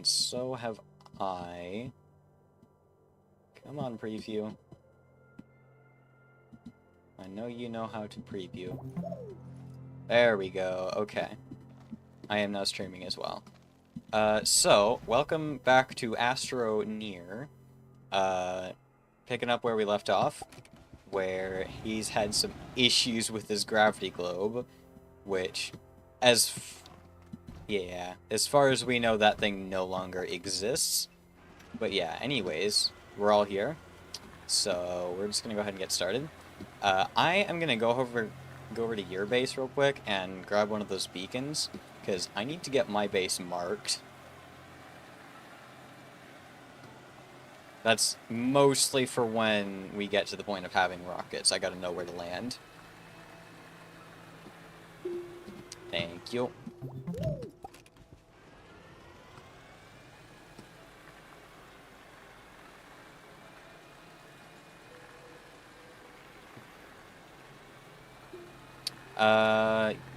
and so have I. Come on, preview. I know you know how to preview. There we go. Okay. I am now streaming as well. So, welcome back to Astroneer. Picking up where we left off, where he's had some issues with his gravity globe, which, as far as we know, that thing no longer exists. But yeah, anyways, we're all here, so we're just gonna go ahead and get started. I am gonna go over to your base real quick and grab one of those beacons, because I need to get my base marked. That's mostly for when we get to the point of having rockets. I gotta know where to land. Thank you.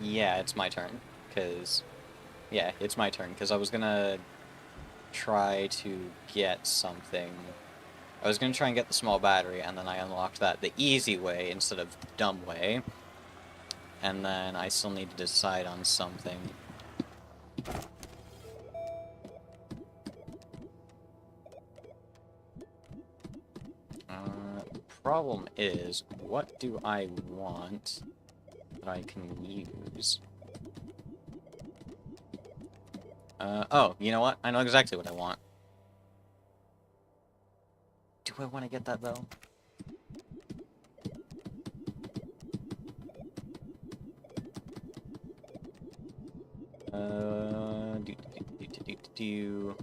Yeah, it's my turn, because... Yeah, it's my turn, because I was gonna try to get something... I was gonna try and get the small battery, and then I unlocked that the easy way instead of the dumb way. And then I still need to decide on something. The problem is, what do I want that I can use? Oh, you know what? I know exactly what I want. Do I want to get that, though? Do.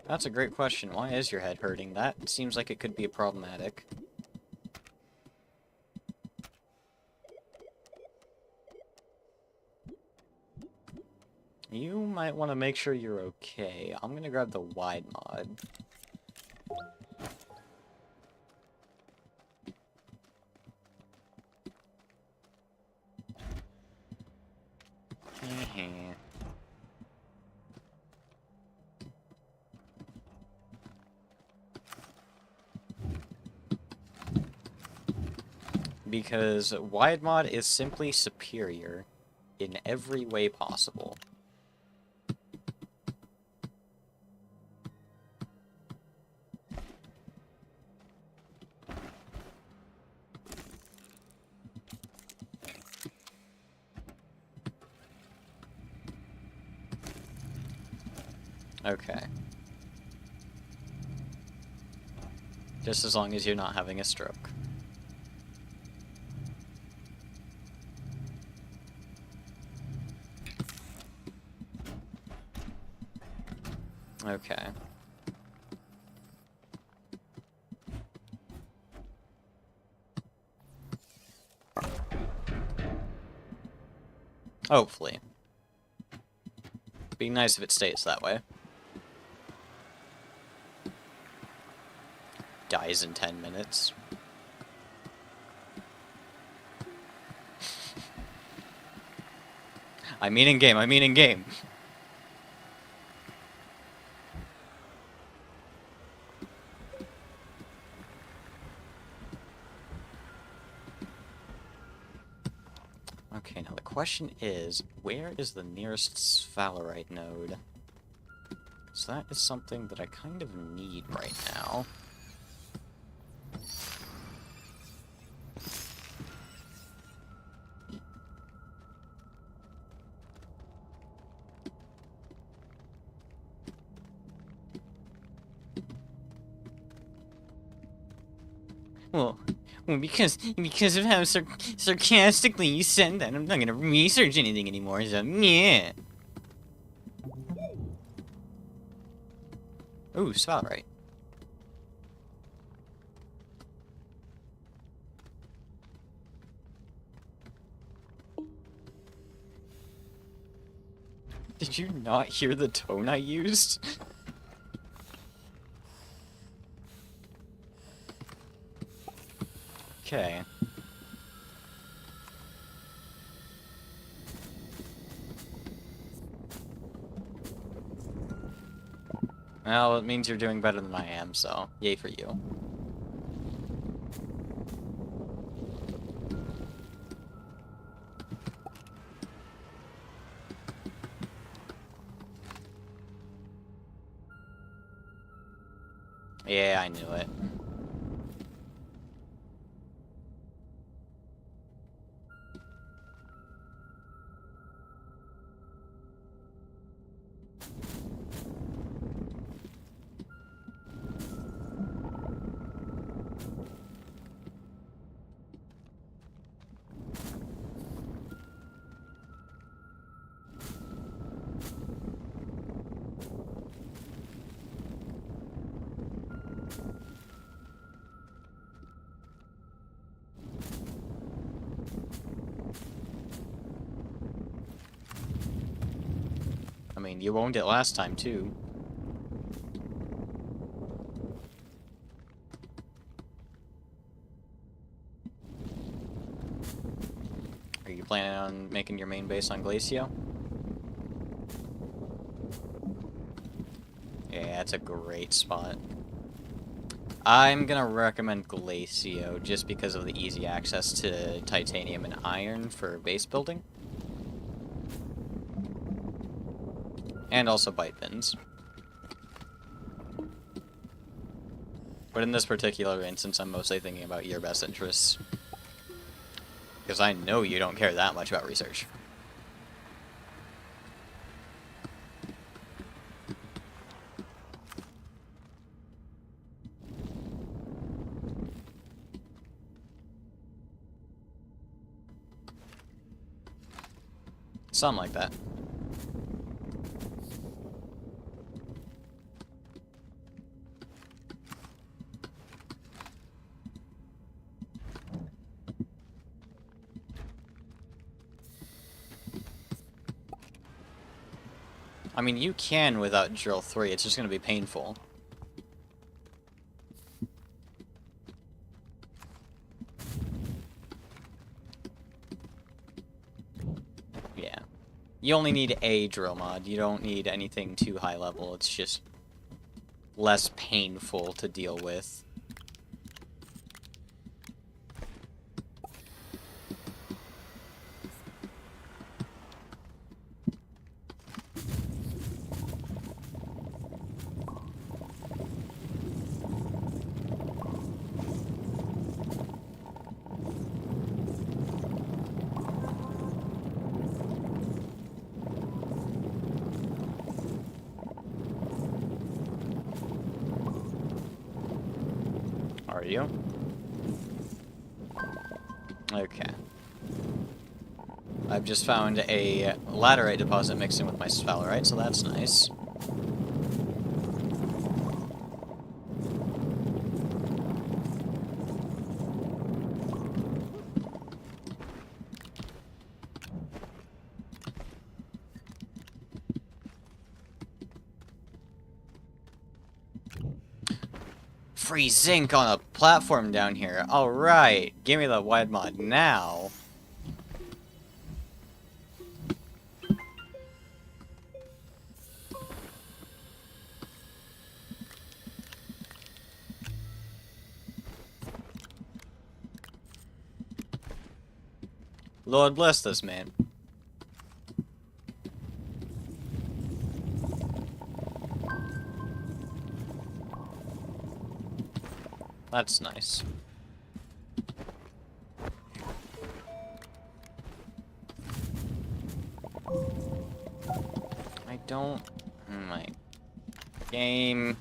That's a great question. Why is your head hurting? That seems like it could be problematic. You might want to make sure you're okay. I'm gonna grab the wide mod. Because wide mod is simply superior in every way possible. Okay. Just as long as you're not having a stroke. Okay. Hopefully. Be nice if it stays that way. Dies in 10 minutes. I mean in game, I mean in game. Okay, now the question is, where is the nearest sphalerite node? So that is something that I kind of need right now. Well, because of how sarcastically you said that, I'm not gonna research anything anymore, so yeah. Ooh, sphalerite. Did you not hear the tone I used? Okay. Well, it means you're doing better than I am, so yay for you. Yeah, I knew it. I mean, you owned it last time, too. Are you planning on making your main base on Glacio? Yeah, that's a great spot. I'm gonna recommend Glacio just because of the easy access to titanium and iron for base building. And also bite bins. But in this particular instance, I'm mostly thinking about your best interests. Because I know you don't care that much about research. Something like that. I mean, you can without drill 3, it's just gonna be painful. Yeah. You only need a drill mod, you don't need anything too high level, it's just less painful to deal with. Are you? Okay. I've just found a laterite deposit mixed in with my sphalerite, so that's nice. Free zinc on a platform down here. Alright, give me the wide mod now. Lord bless this man. That's nice. I don't... My game...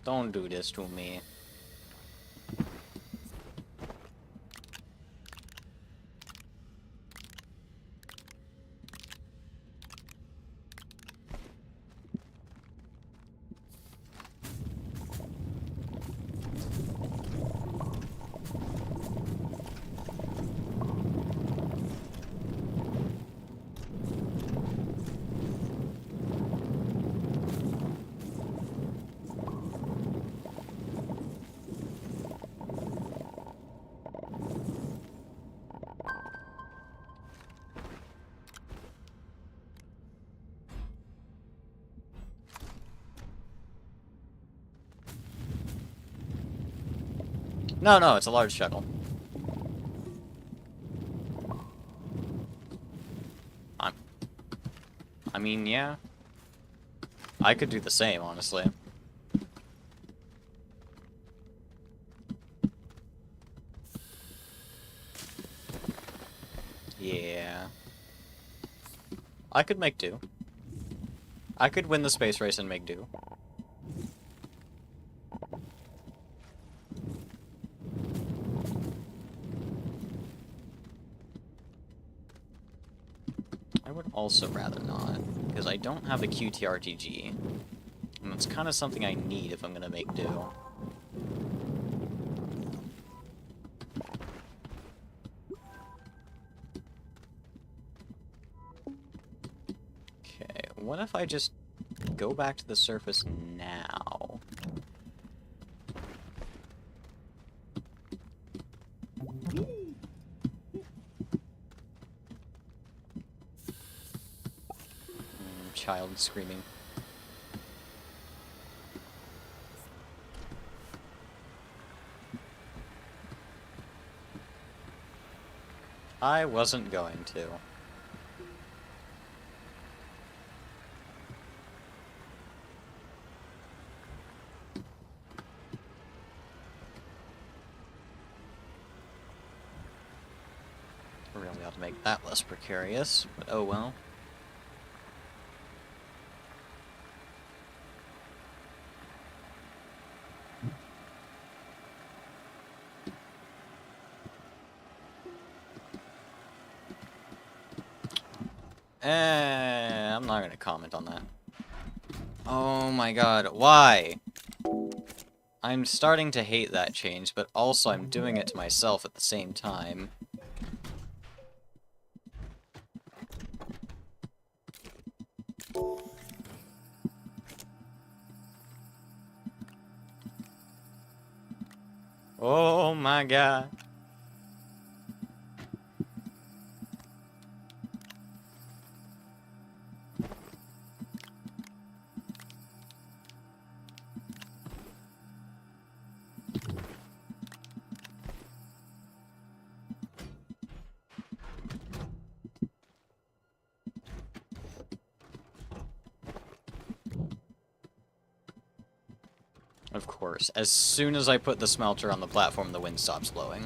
Don't do this to me. No, no, it's a large shuttle. I mean, yeah. I could do the same, honestly. Yeah. I could make do. I could win the space race and make do. I would also rather not, because I don't have a QTRTG. And it's kind of something I need if I'm going to make do. Okay, what if I just go back to the surface now? Child screaming. I wasn't going to. Really ought to make that less precarious, but oh well. I'm not gonna comment on that. Oh my god, why? I'm starting to hate that change, but also I'm doing it to myself at the same time. Oh my god. Of course. As soon as I put the smelter on the platform, the wind stops blowing.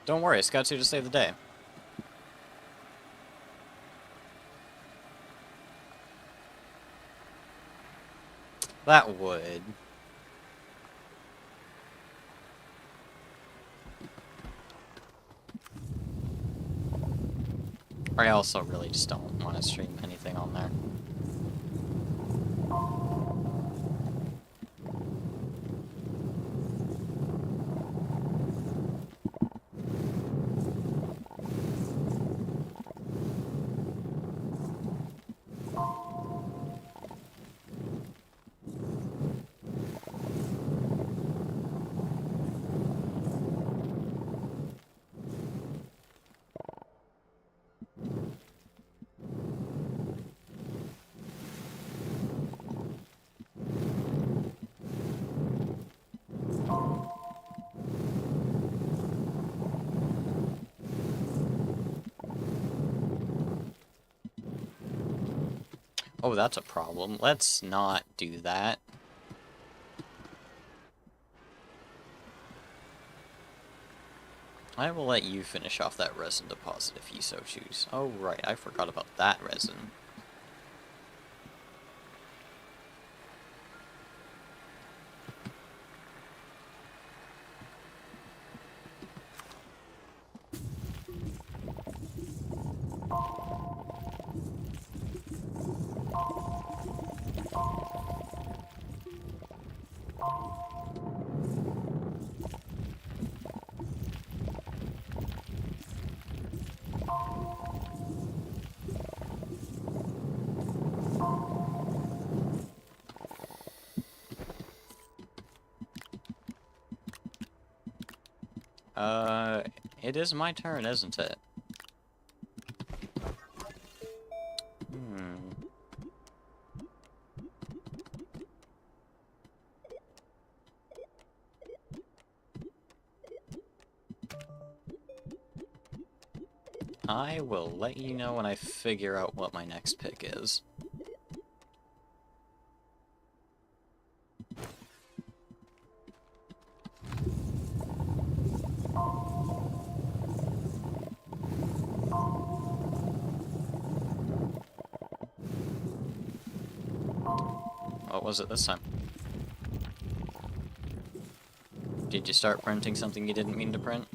Don't worry, Scott's here to save the day. That would. I also really just don't want to stream anything on there. Oh, that's a problem. Let's not do that. I will let you finish off that resin deposit if you so choose. Oh, right, I forgot about that resin. It is my turn, isn't it? I will let you know when I figure out what my next pick is. What was it this time? Did you start printing something you didn't mean to print?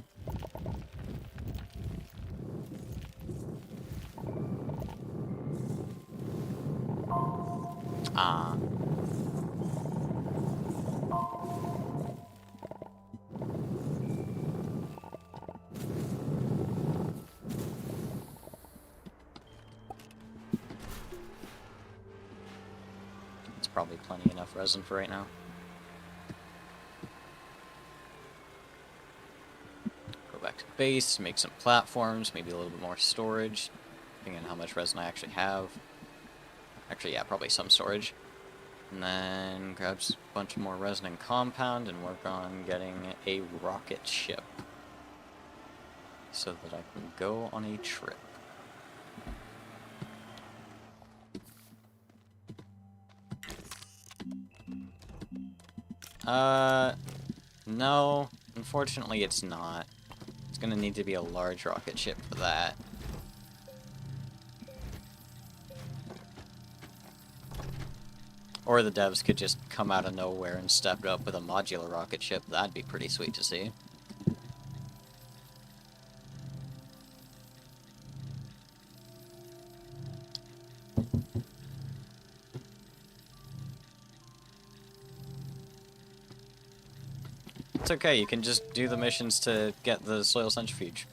Ah. It's probably plenty enough resin for right now. Go back to base, make some platforms, maybe a little bit more storage, depending on how much resin I actually have. Actually, yeah, probably some storage. And then grab a bunch more resin and compound and work on getting a rocket ship so that I can go on a trip. No, unfortunately it's not. It's gonna need to be a large rocket ship for that. Or the devs could just come out of nowhere and step up with a modular rocket ship. That'd be pretty sweet to see. It's okay, you can just do the missions to get the soil centrifuge.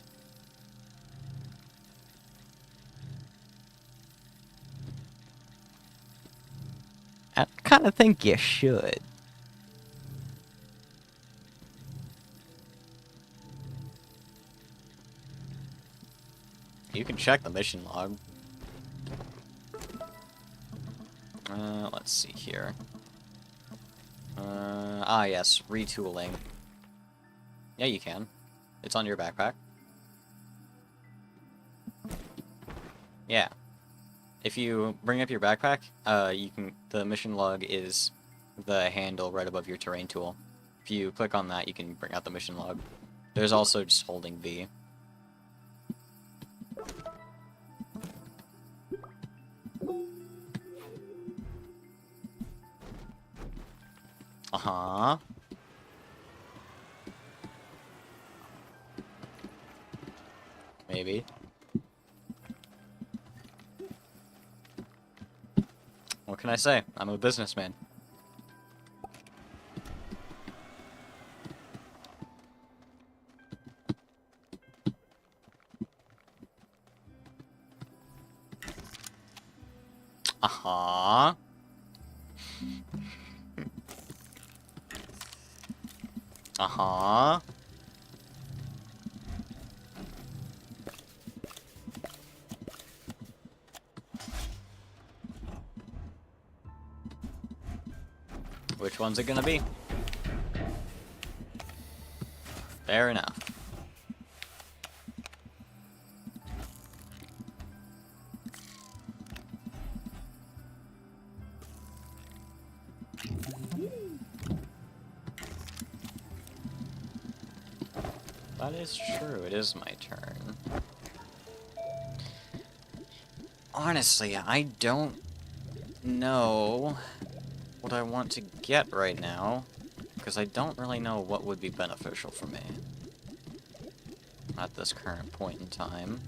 I kind of think you should. You can check the mission log. Let's see here. Yes, retooling. Yeah, you can. It's on your backpack. Yeah. If you bring up your backpack, the mission log is the handle right above your terrain tool. If you click on that, you can bring out the mission log. There's also just holding V. Uh-huh. Maybe. What can I say? I'm a businessman. Uh-huh. Uh-huh. Which one's it gonna be? Fair enough. That is true. It is my turn. Honestly, I don't know what I want to get right now, because I don't really know what would be beneficial for me at this current point in time.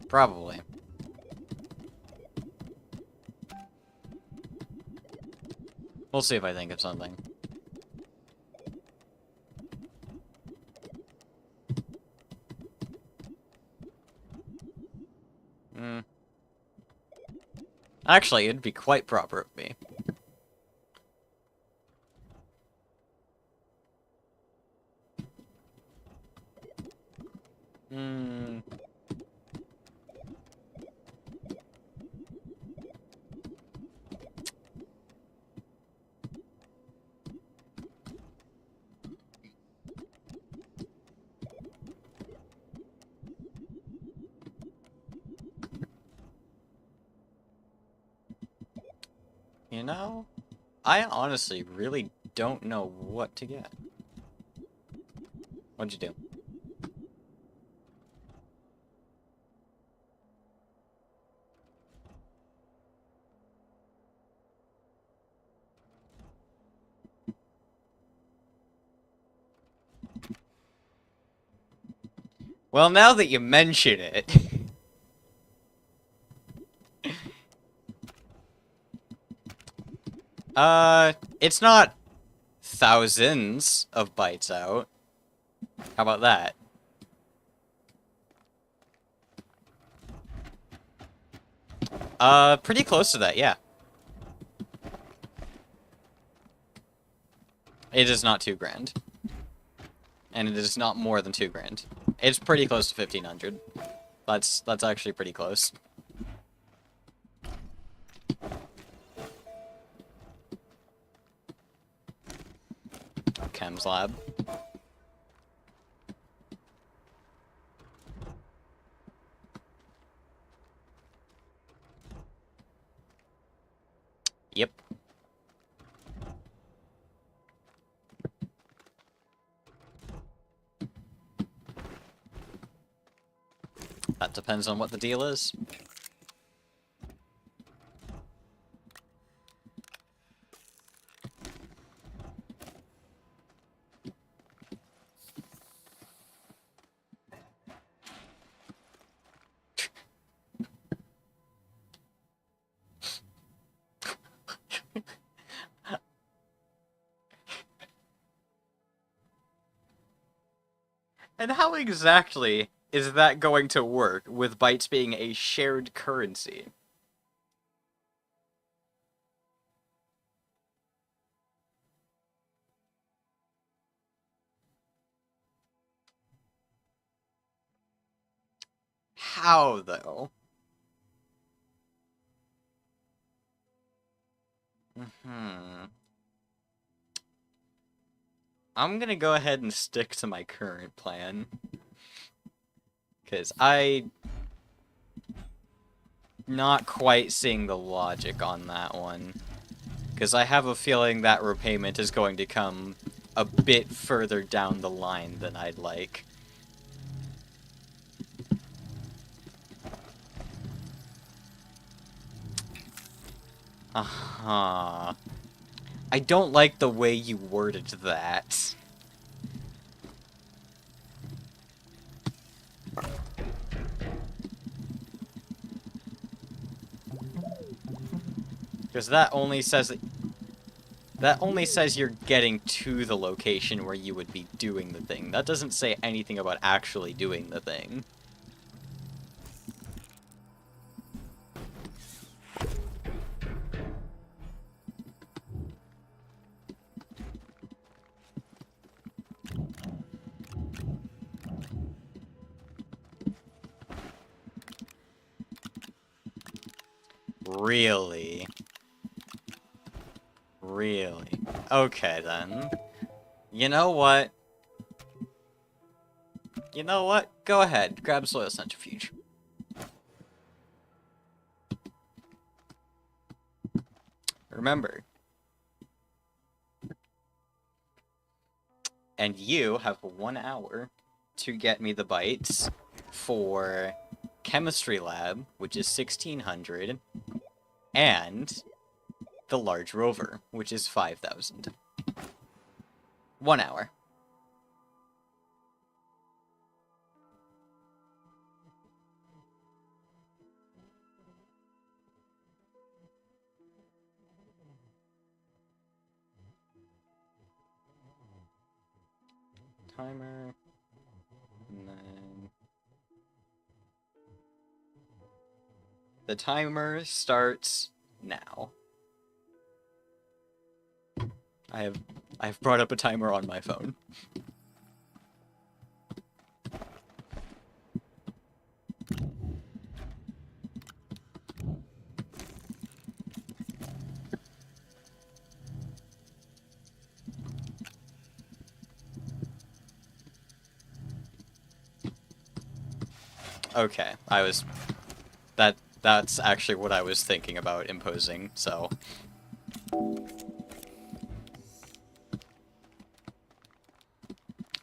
Probably. We'll see if I think of something. Actually, it'd be quite proper of me. You know, I honestly really don't know what to get. What'd you do? Well, now that you mention it... it's not thousands of bytes out. How about that? Pretty close to that, yeah. It is not 2 grand. And it is not more than 2 grand. It's pretty close to 1,500. That's actually pretty close. Chems lab. Yep. That depends on what the deal is. And how exactly is that going to work with bytes being a shared currency? How, though? I'm gonna go ahead and stick to my current plan. Because not quite seeing the logic on that one. Because I have a feeling that repayment is going to come a bit further down the line than I'd like. Uh-huh. I don't like the way you worded that. Because that only says you're getting to the location where you would be doing the thing. That doesn't say anything about actually doing the thing. Really? Really? Okay, then. You know what? You know what? Go ahead. Grab Soil Centrifuge. Remember. And you have 1 hour to get me the bytes for chemistry lab, which is 1600, and the large rover, which is 5000. 1 hour. Timer, and then the timer starts now. I've brought up a timer on my phone. Okay, that's actually what I was thinking about imposing, so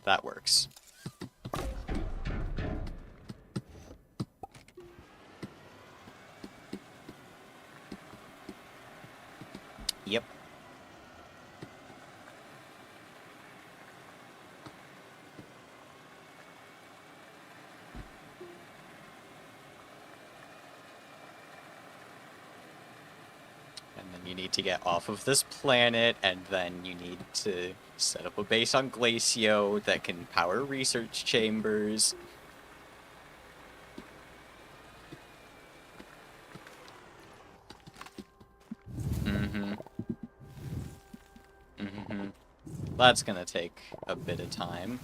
that works. Yep. And then you need to get off of this planet, and then you need to set up a base on Glacio that can power research chambers. That's gonna take a bit of time.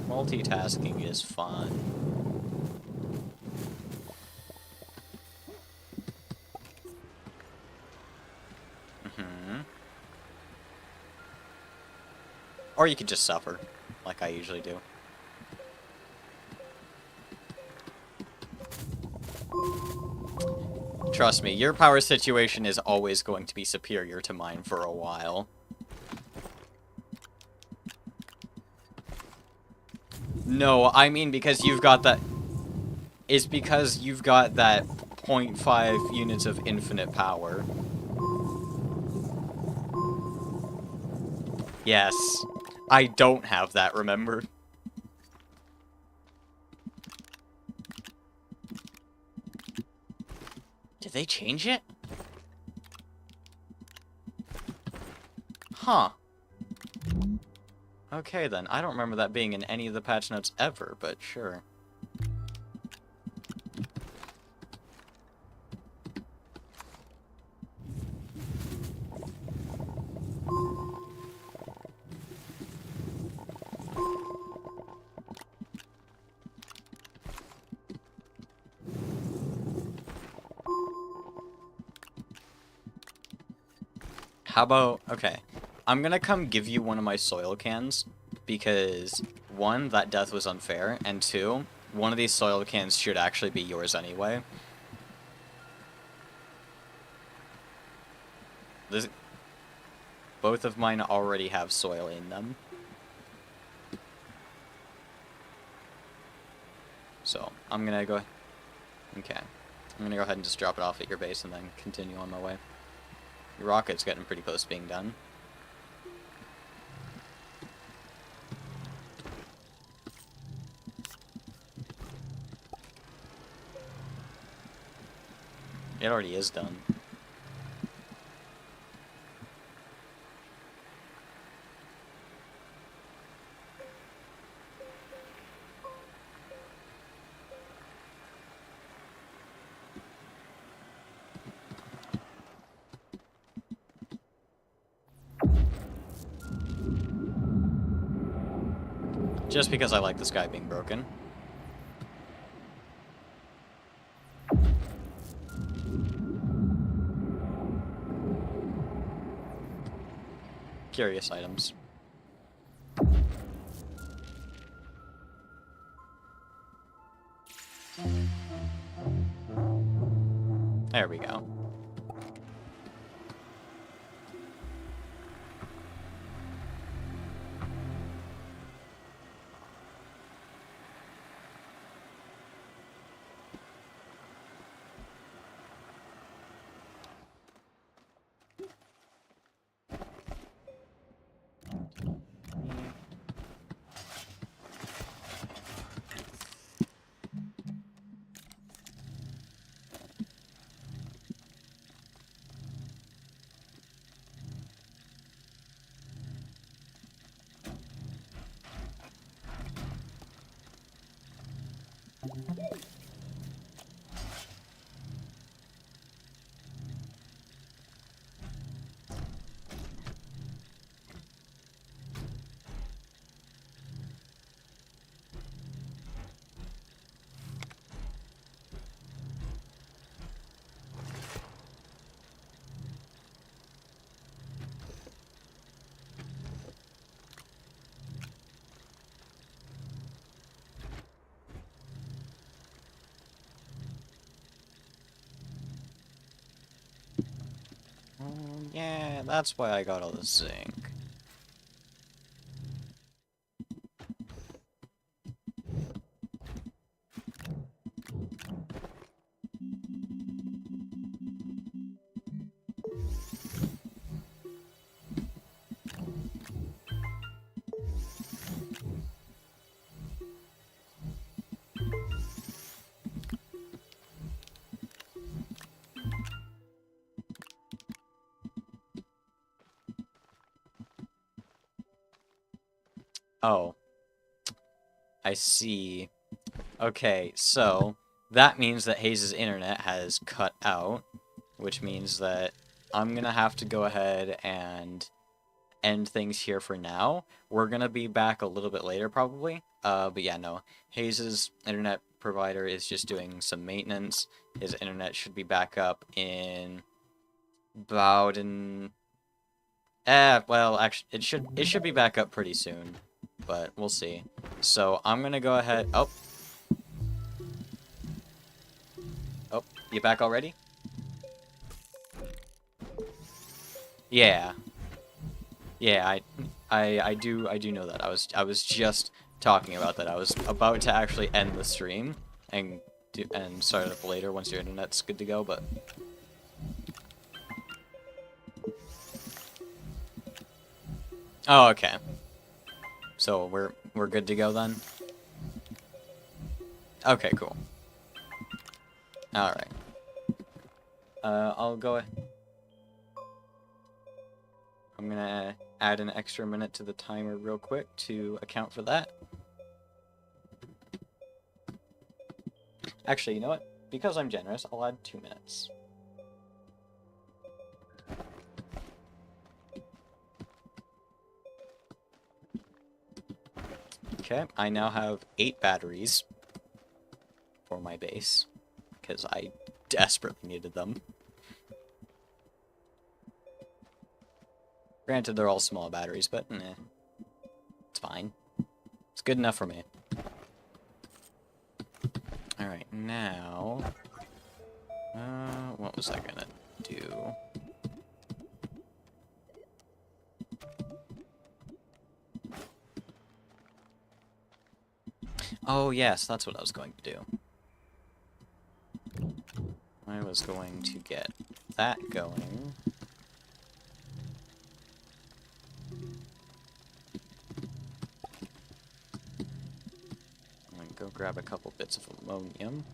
Multitasking is fun. Or you could just suffer, like I usually do. Trust me, your power situation is always going to be superior to mine for a while. No, I mean because you've got that... It's because you've got that 0.5 units of infinite power. Yes. I don't have that, remember? Did they change it? Huh. Okay then, I don't remember that being in any of the patch notes ever, but sure. How about, okay, I'm gonna come give you one of my soil cans, because, one, that death was unfair, and two, one of these soil cans should actually be yours anyway. Both of mine already have soil in them. So, I'm gonna go... Okay. I'm gonna go ahead and just drop it off at your base and then continue on my way. Your rocket's getting pretty close to being done. It already is done. Just because I like the sky being broken. Curious items. There we go. Yeah, that's why I got all the zinc. Oh. I see. Okay, so that means that Haze's internet has cut out, which means that I'm gonna have to go ahead and end things here for now. We're gonna be back a little bit later, probably. But yeah, no. Haze's internet provider is just doing some maintenance. His internet should be back up in about an... well, actually, it should be back up pretty soon, but we'll see. So I'm gonna go ahead... Oh, you back already? Yeah. Yeah, I do know that. I was just talking about that. I was about to actually end the stream and start it up later once your internet's good to go, but oh, okay. So we're good to go then? Okay, cool. All right. I'll go. I'm gonna add an extra minute to the timer real quick to account for that. Actually, you know what? Because I'm generous, I'll add 2 minutes. Okay, I now have 8 batteries for my base, because I desperately needed them. Granted, they're all small batteries, but it's fine. It's good enough for me. Alright, now... what was I gonna do? Oh, yes, that's what I was going to do. I was going to get that going. Go grab a couple bits of ammonium.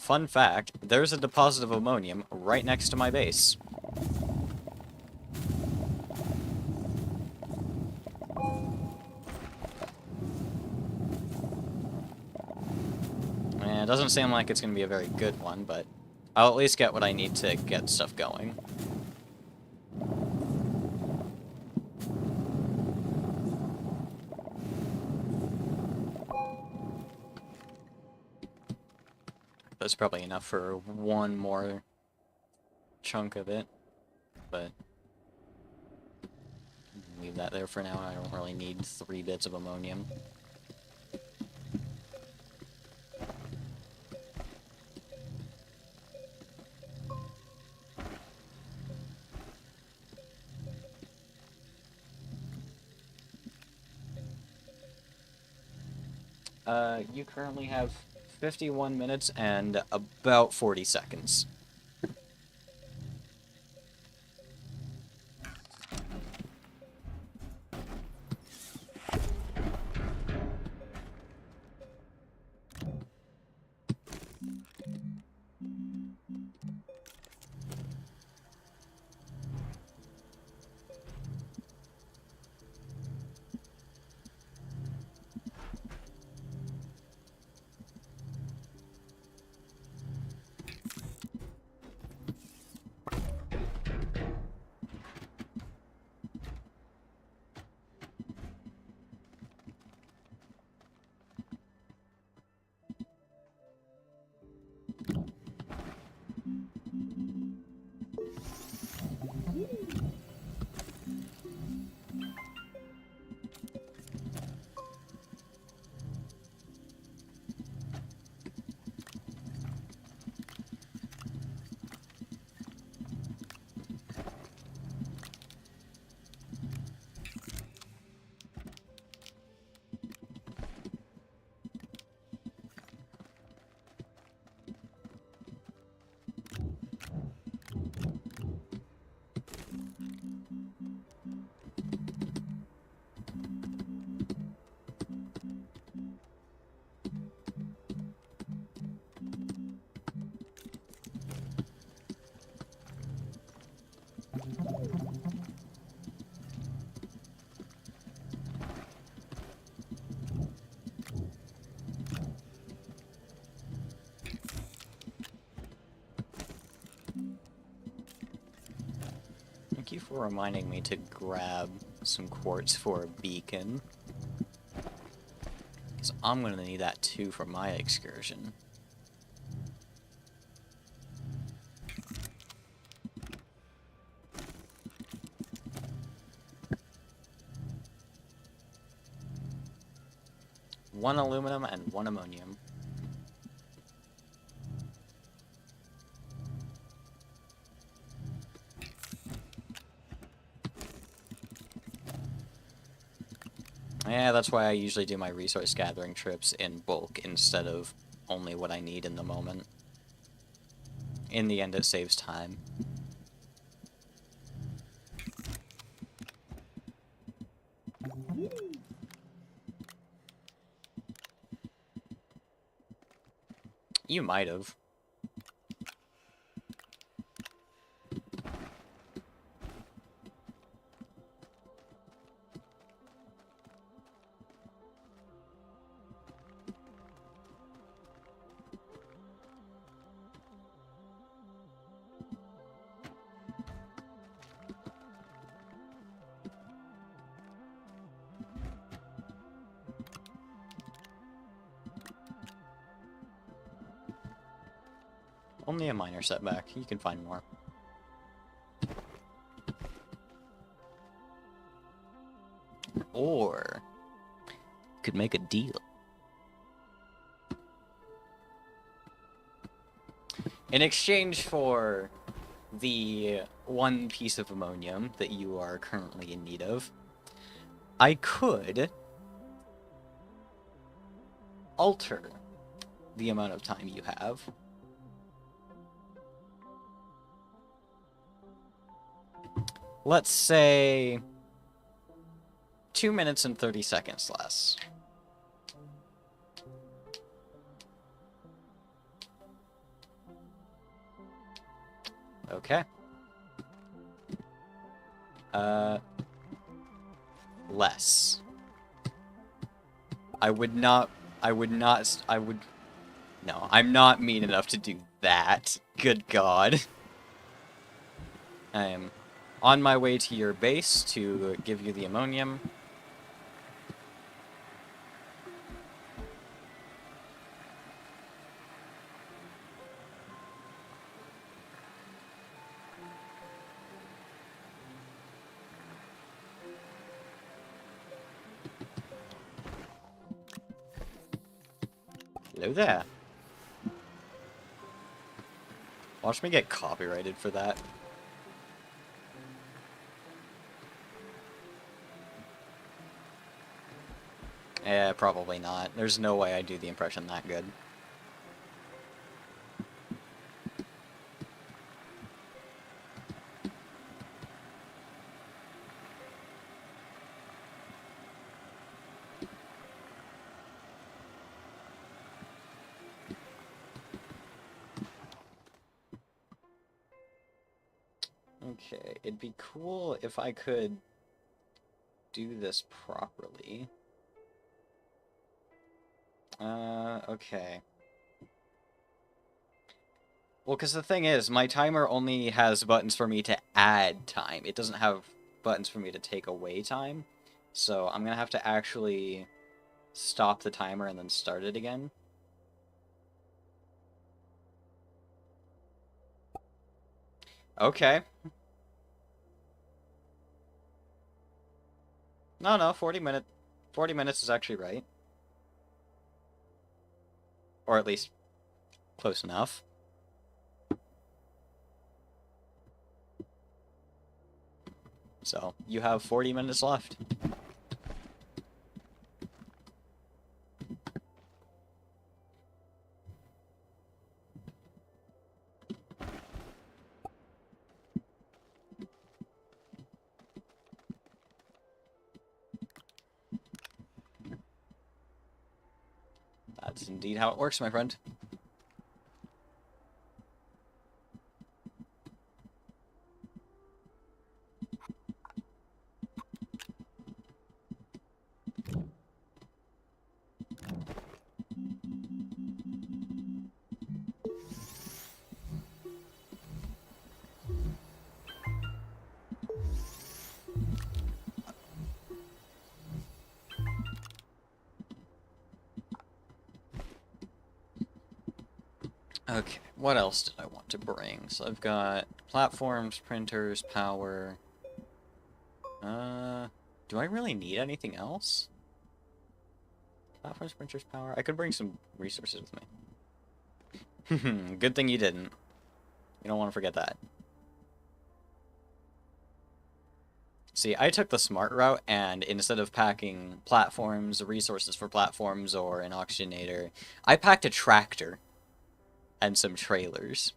fun fact, there's a deposit of ammonium right next to my base. And it doesn't seem like it's going to be a very good one, but I'll at least get what I need to get stuff going. That's probably enough for one more chunk of it, but leave that there for now. I don't really need 3 bits of ammonium. You currently have 51 minutes and about 40 seconds. Thank you for reminding me to grab some quartz for a beacon. Because I'm going to need that too for my excursion. One aluminum and 1 ammonium. Yeah, that's why I usually do my resource gathering trips in bulk instead of only what I need in the moment. In the end, it saves time. You might have. Only a minor setback. You can find more. Or could make a deal. In exchange for the 1 piece of ammonium that you are currently in need of, I could alter the amount of time you have. Let's say 2 minutes and 30 seconds less. Okay. Less. I would... No, I'm not mean enough to do that. Good God. I am on my way to your base to give you the ammonium. Hello there. Watch me get copyrighted for that. Eh, probably not. There's no way I do the impression that good. Okay, it'd be cool if I could do this properly. Okay. Well, because the thing is, my timer only has buttons for me to add time. It doesn't have buttons for me to take away time. So I'm gonna have to actually stop the timer and then start it again. Okay. No, 40 minutes is actually right. Or at least close enough. So, you have 40 minutes left. That's indeed how it works, my friend. Okay, what else did I want to bring? So I've got platforms, printers, power. Do I really need anything else? Platforms, printers, power. I could bring some resources with me. Good thing you didn't. You don't want to forget that. See, I took the smart route, and instead of packing platforms, resources for platforms, or an oxygenator, I packed a tractor and some trailers.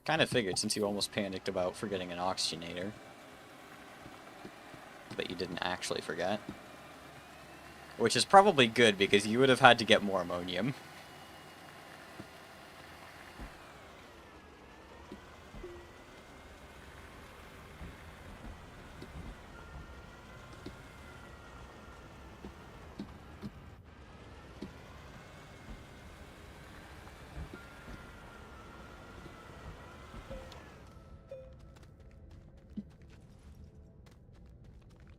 Kind of figured, since you almost panicked about forgetting an oxygenator. But you didn't actually forget. Which is probably good, because you would have had to get more ammonium.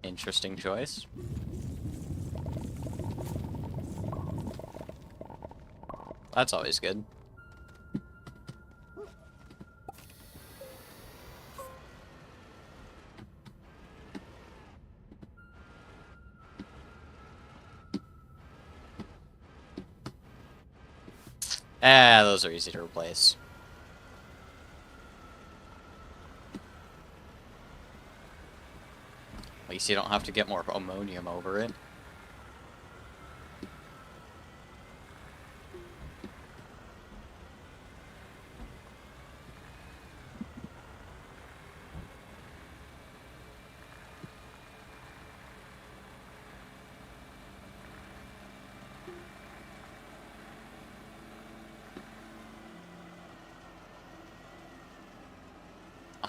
Interesting choice. That's always good. Those are easy to replace. At least you don't have to get more ammonium over it.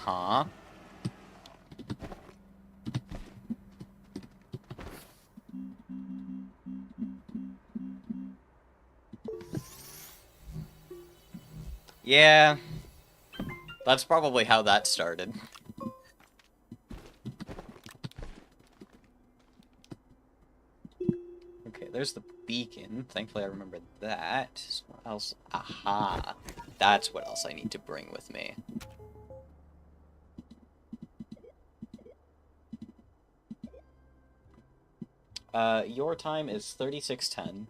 Uh-huh. Yeah. That's probably how that started. Okay, there's the beacon. Thankfully I remembered that. So what else? Aha. That's what else I need to bring with me. Your time is 36:10.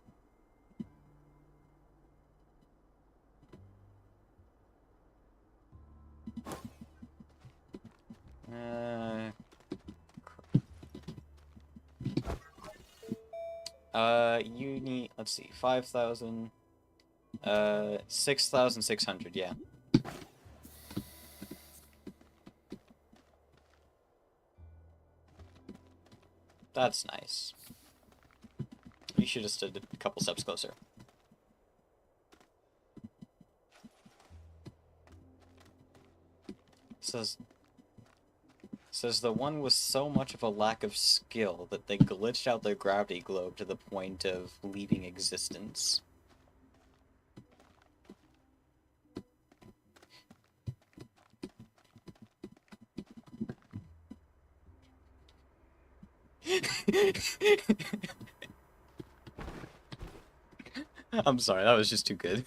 You need, let's see, 5,000, 6,600, yeah. That's nice. You should have stood a couple steps closer. Says the one with so much of a lack of skill that they glitched out their gravity globe to the point of leaving existence. I'm sorry, that was just too good.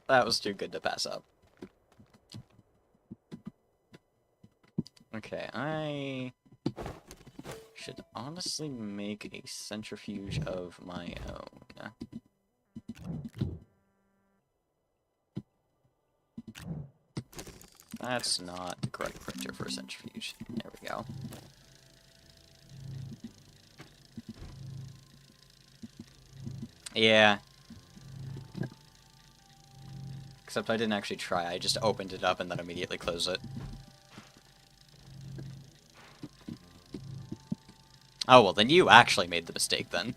That was too good to pass up. Okay, I should honestly make a centrifuge of my own. That's not the correct printer for a centrifuge. There we go. Yeah. Except I didn't actually try, I just opened it up and then immediately closed it. Oh, well, then you actually made the mistake, then.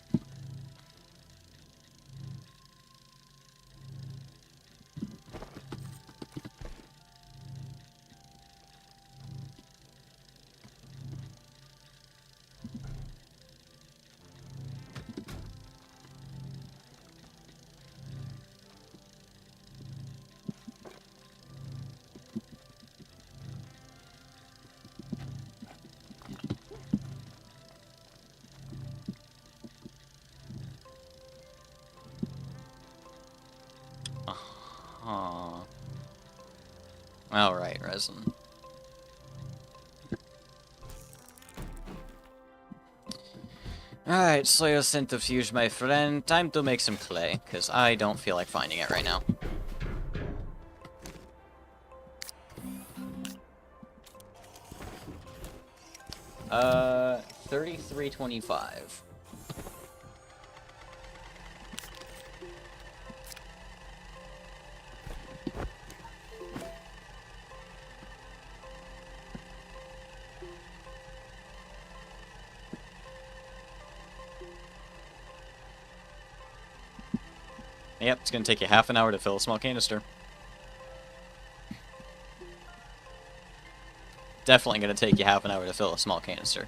Uh-huh. Alright, resin. Alright, Slayer Centrifuge, my friend. Time to make some clay, because I don't feel like finding it right now. Uh, 3325. Yep, it's gonna take you half an hour to fill a small canister. Definitely gonna take you half an hour to fill a small canister.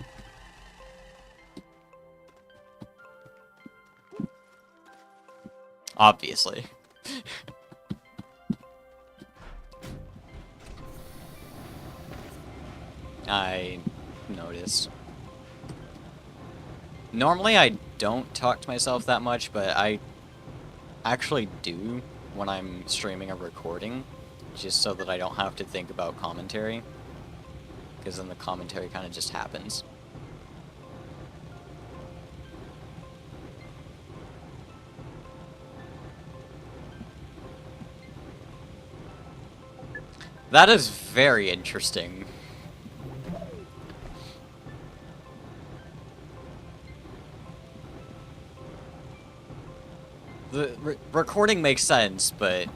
Obviously. I noticed. Normally I don't talk to myself that much, but I actually do when I'm streaming or recording, just so that I don't have to think about commentary, because then the commentary kind of just happens. That is very interesting. The recording makes sense, but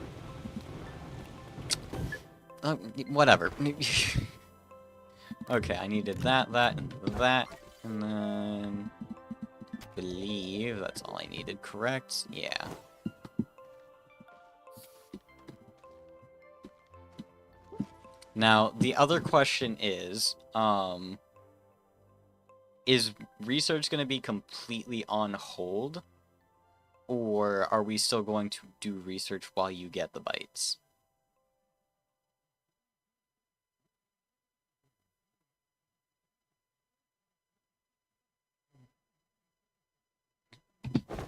whatever. Okay, I needed that, and then believe that's all I needed, correct? Yeah. Now, the other question is research going to be completely on hold? Or are we still going to do research while you get the bites?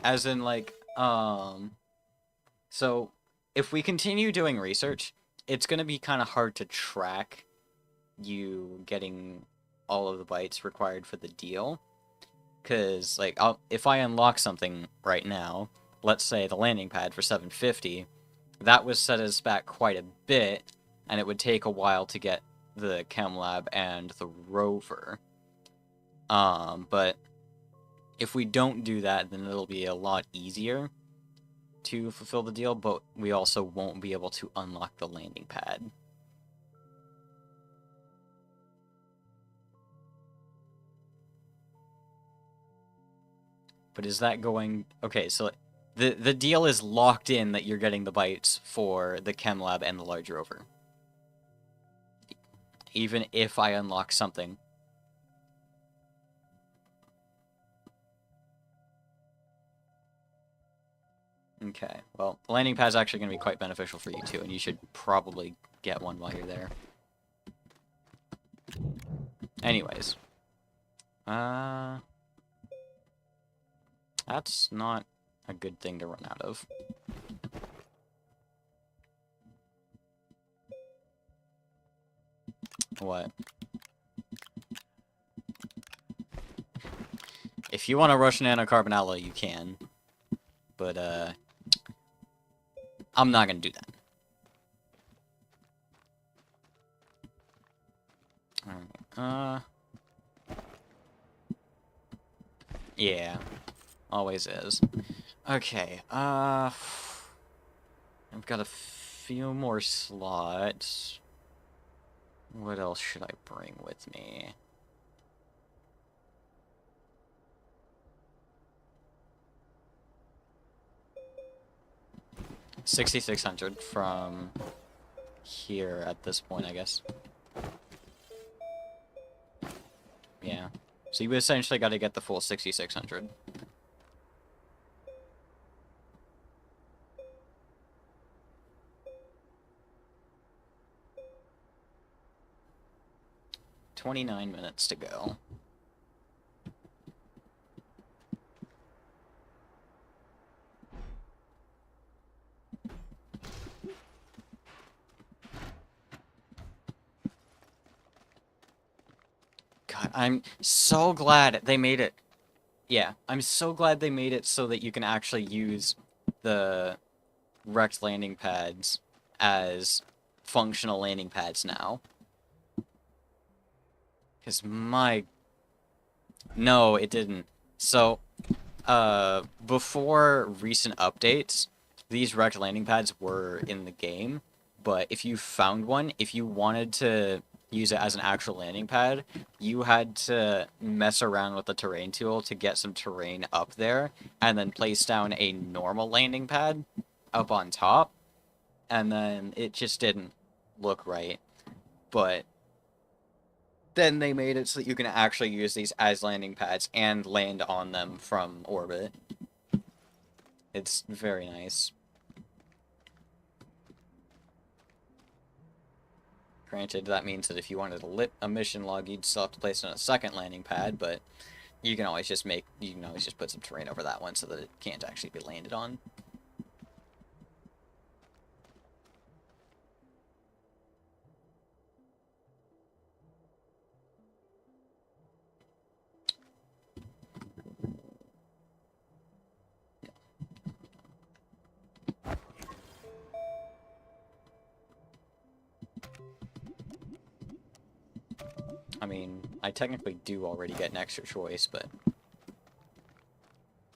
As in, like, so if we continue doing research, it's going to be kind of hard to track you getting all of the bytes required for the deal. Because, like, if I unlock something right now, let's say the landing pad for 750, that was set us back quite a bit, and it would take a while to get the chem lab and the rover. But if we don't do that, then it'll be a lot easier to fulfill the deal, but we also won't be able to unlock the landing pad. But is that going... Okay, so the deal is locked in that you're getting the bytes for the chem lab and the large rover. Even if I unlock something. Okay, well, the landing pad's actually going to be quite beneficial for you too, and you should probably get one while you're there. Anyways. That's not a good thing to run out of. What? If you want to rush nanocarbon alloy, you can. But, I'm not gonna do that. Alright, yeah. Always is. Okay, I've got a few more slots. What else should I bring with me? $6,600 from here at this point, I guess. Yeah. So you essentially got to get the full 6,600. $29 minutes to go. God, I'm so glad they made it. Yeah, I'm so glad they made it so that you can actually use the wrecked landing pads as functional landing pads now. Because my... No, it didn't. So, before recent updates, these wrecked landing pads were in the game, but if you found one, if you wanted to use it as an actual landing pad, you had to mess around with the terrain tool to get some terrain up there, and then place down a normal landing pad up on top, and then it just didn't look right. But then they made it so that you can actually use these as landing pads and land on them from orbit. It's very nice. Granted, that means that if you wanted to lit a mission log, you'd still have to place it on a second landing pad, but you can always just put some terrain over that one so that it can't actually be landed on. I mean, I technically do already get an extra choice, but I'm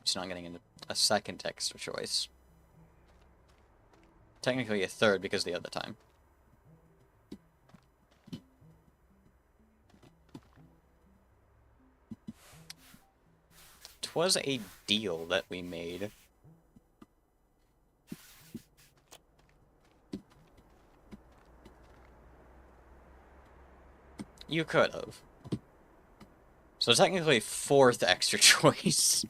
just not getting a second extra choice. Technically a third because of the other time. Twas a deal that we made. You could have. So technically, fourth extra choice.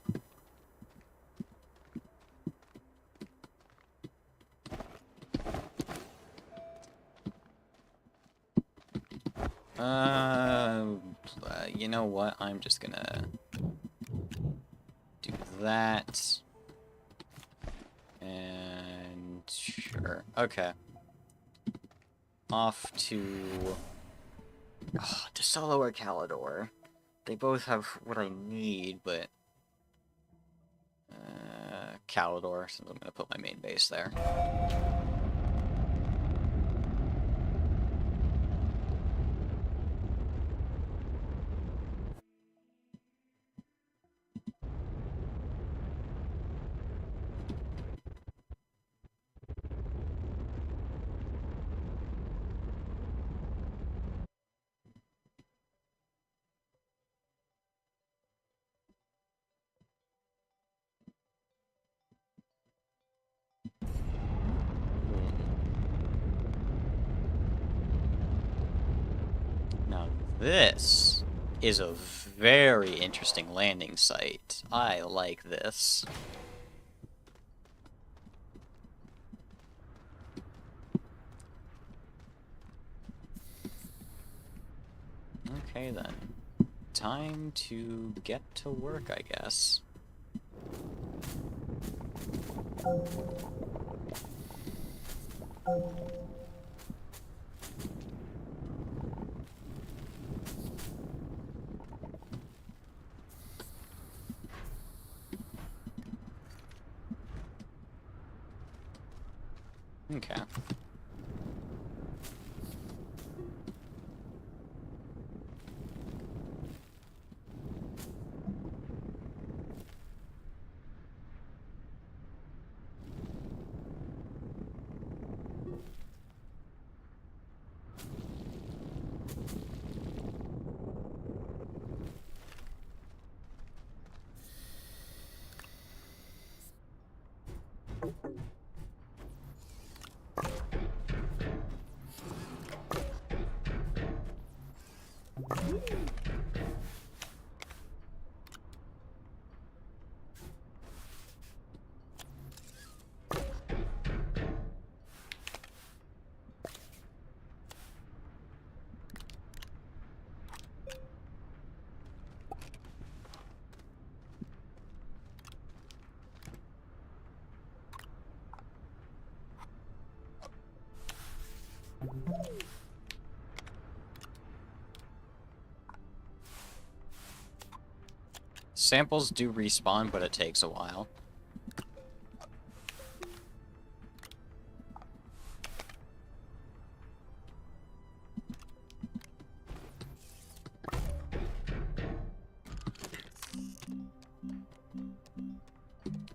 You know what? I'm just gonna do that. And sure. Okay. Off to Solo or Calidor. They both have what I need, but Calidor, since I'm gonna put my main base there. Now this is a very interesting landing site. I like this. Okay then. Time to get to work, I guess. Okay. Samples do respawn, but it takes a while.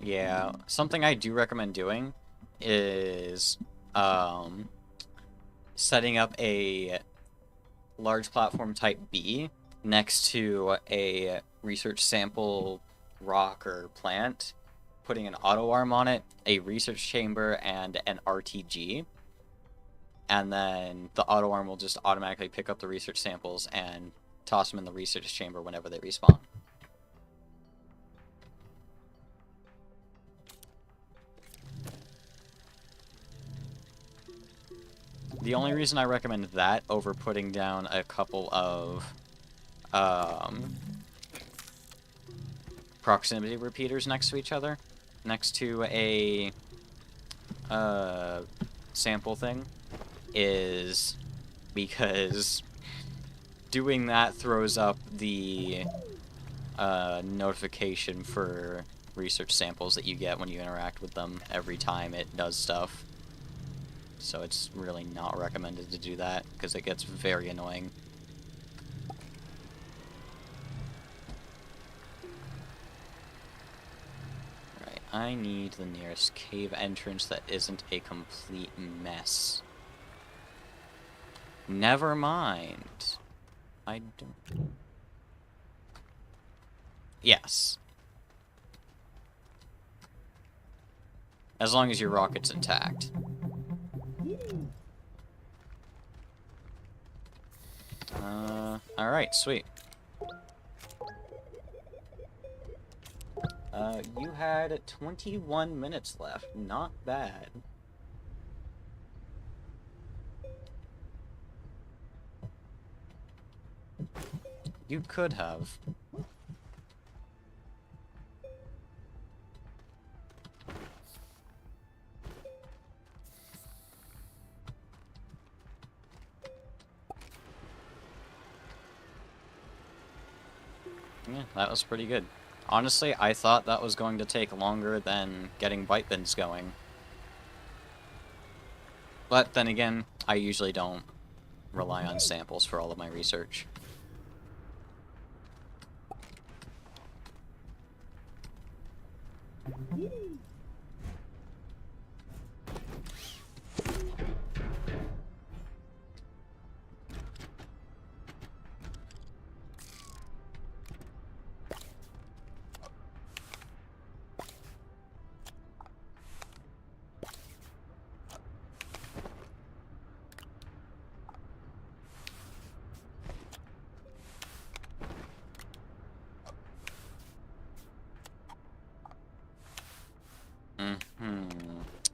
Yeah, something I do recommend doing is setting up a large platform type B next to a research sample rock or plant, putting an auto arm on it, a research chamber, and an RTG. And then the auto arm will just automatically pick up the research samples and toss them in the research chamber whenever they respawn. The only reason I recommend that over putting down a couple of proximity repeaters next to each other, next to a sample thing, is because doing that throws up the notification for research samples that you get when you interact with them every time it does stuff. So it's really not recommended to do that, because it gets very annoying. Right, I need the nearest cave entrance that isn't a complete mess. Never mind. I don't... Yes. As long as your rocket's intact. Alright, sweet. You had 21 minutes left. Not bad. You could have. Yeah, that was pretty good. Honestly, I thought that was going to take longer than getting bite bins going. But then again, I usually don't rely on samples for all of my research.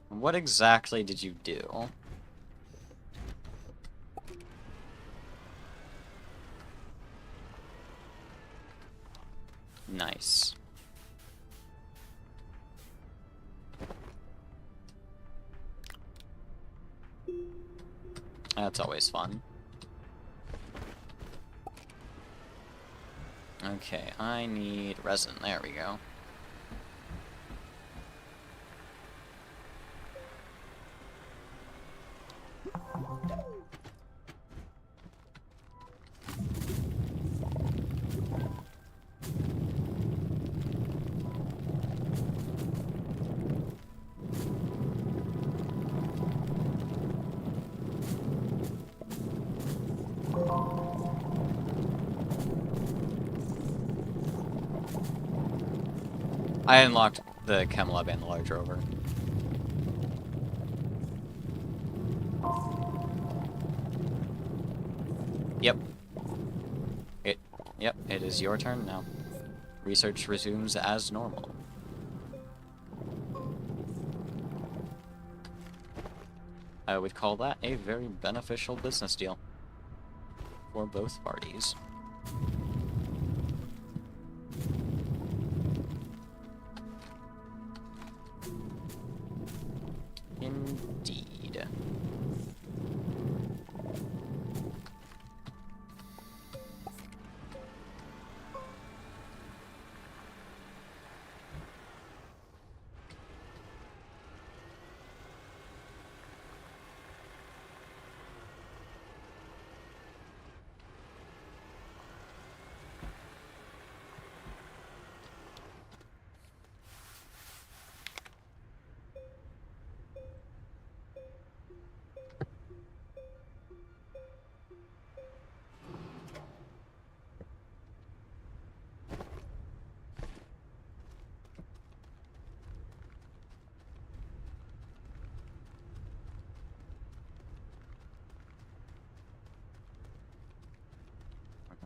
What exactly did you do? Nice. That's always fun. Okay, I need resin. There we go. I unlocked the chem lab and the large rover. Yep. Yep, it is your turn now. Research resumes as normal. I would call that a very beneficial business deal for both parties. Indeed.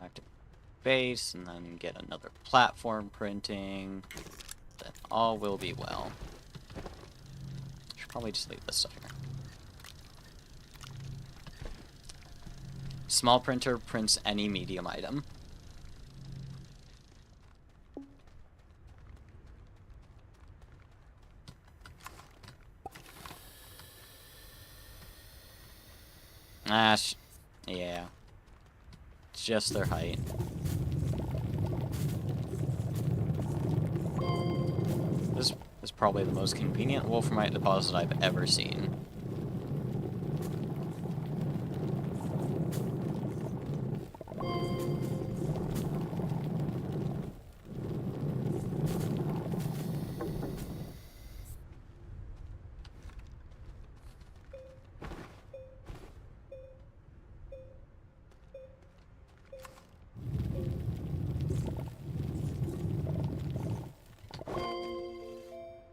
Back to base, and then get another platform printing. Then all will be well. Should probably just leave this stuff here. Small printer prints any medium item. Yeah. It's just their height. This is probably the most convenient wolframite deposit I've ever seen.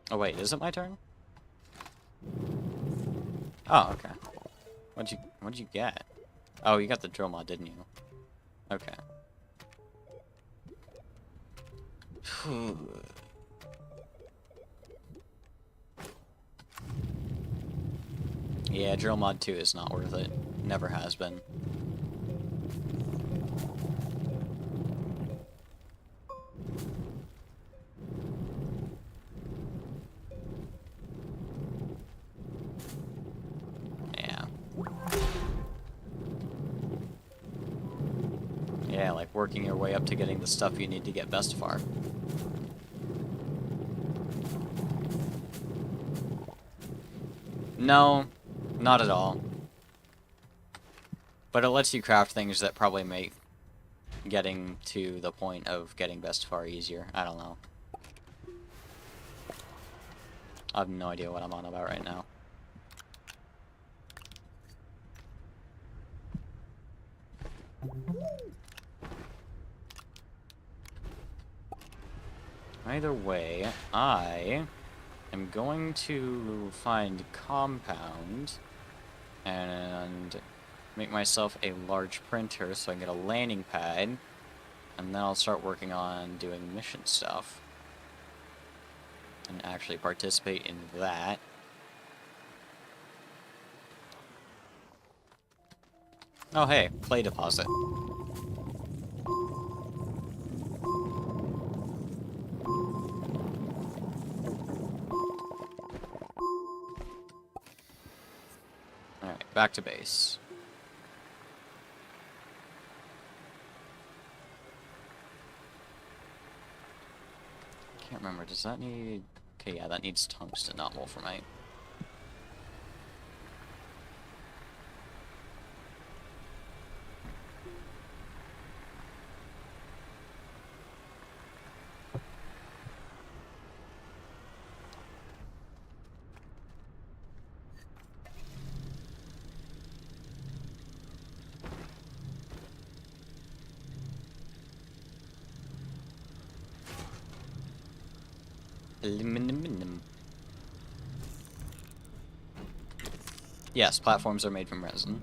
Oh wait, is it my turn? Oh, okay. What'd you get? Oh, you got the drill mod, didn't you? Okay. Yeah, Drill Mod 2 is not worth it. Never has been. Yeah. Yeah, like working your way up to getting the stuff you need to get Vestifar. No, not at all. But it lets you craft things that probably make getting to the point of getting Vestifar easier. I don't know. I have no idea what I'm on about right now. Either way, I am going to find Compound and make myself a large printer so I can get a landing pad, and then I'll start working on doing mission stuff and actually participate in that. Oh hey, clay deposit. Alright, back to base. Can't remember, does that need... Okay, yeah, that needs tungsten, not wolframite. Aluminum. Yes, platforms are made from resin.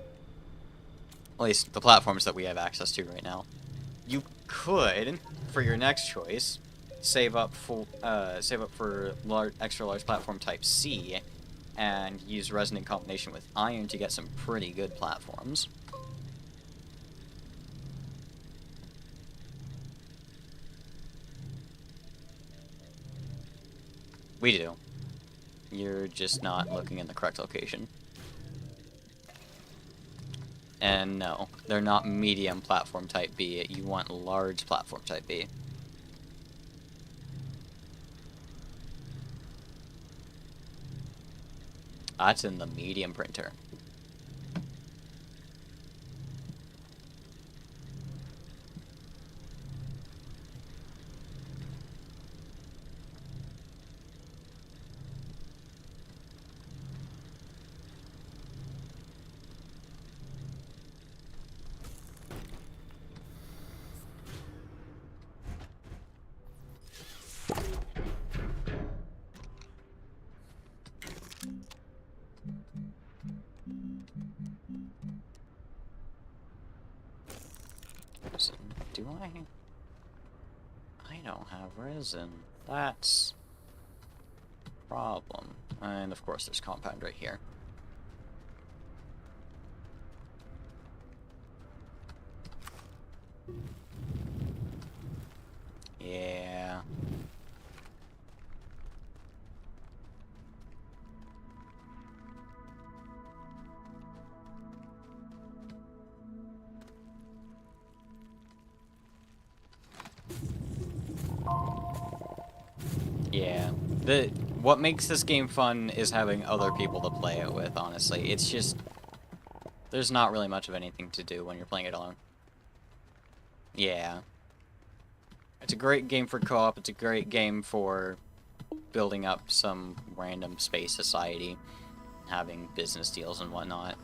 At least the platforms that we have access to right now. You could, for your next choice, save up for extra large platform type C, and use resin in combination with iron to get some pretty good platforms. We do. You're just not looking in the correct location. And no, they're not medium platform type B. You want large platform type B. That's in the medium printer. Resin. Do I? I don't have resin. That's a problem. And of course there's compound right here. Yeah. Yeah. What makes this game fun is having other people to play it with, honestly. It's just... There's not really much of anything to do when you're playing it alone. Yeah. It's a great game for co-op, it's a great game for building up some random space society, having business deals and whatnot.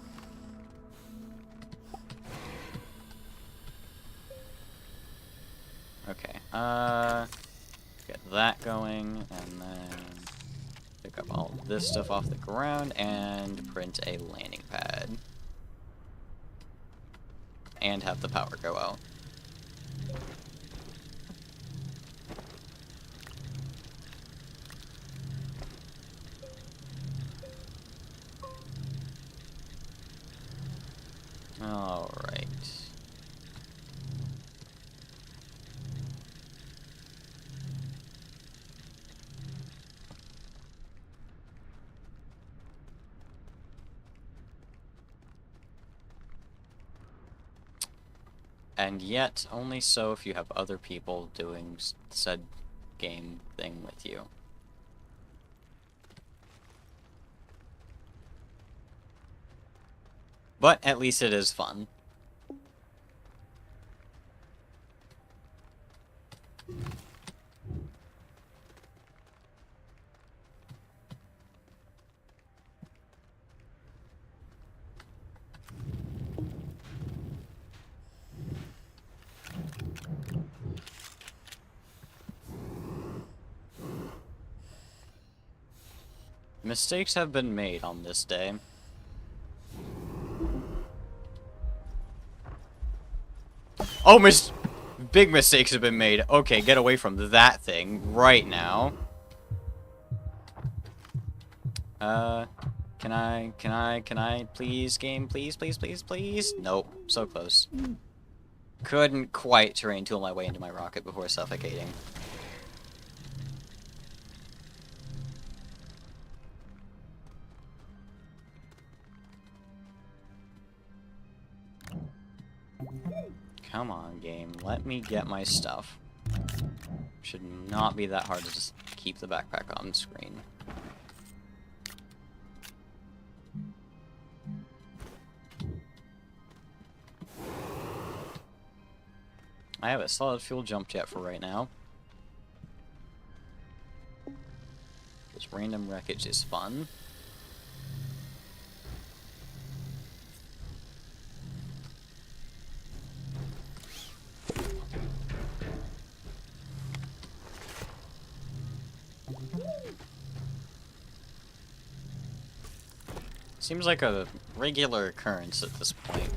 Okay, get that going, and then pick up all this stuff off the ground, and print a landing pad. And have the power go out. Alright. And yet, only so if you have other people doing said game thing with you. But at least it is fun. Mistakes have been made on this day. Oh, big mistakes have been made. Okay, get away from that thing right now. Can I, please, game, please, please, please, please? Nope, so close. Couldn't quite terrain tool my way into my rocket before suffocating. Come on, game. Let me get my stuff. Should not be that hard to just keep the backpack on screen. I have a solid fuel jump jet for right now. This random wreckage is fun. Seems like a regular occurrence at this point.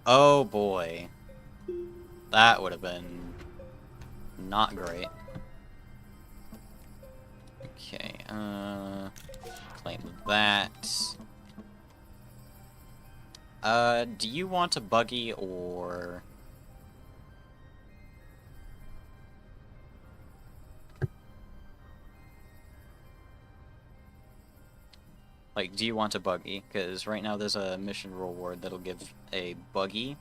Oh boy. That would have been not great. Okay, claim that. Do you want a buggy or... Like, do you want a buggy? Because right now there's a mission reward that'll give a buggy.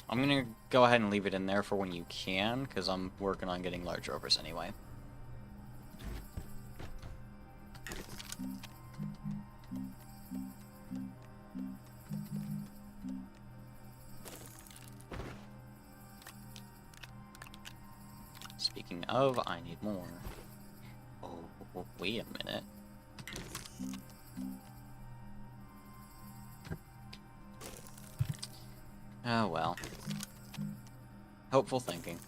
I'm gonna go ahead and leave it in there for when you can, because I'm working on getting large rovers anyway. Speaking of, I need more. Oh, wait a minute. Oh, well. Hopeful thinking.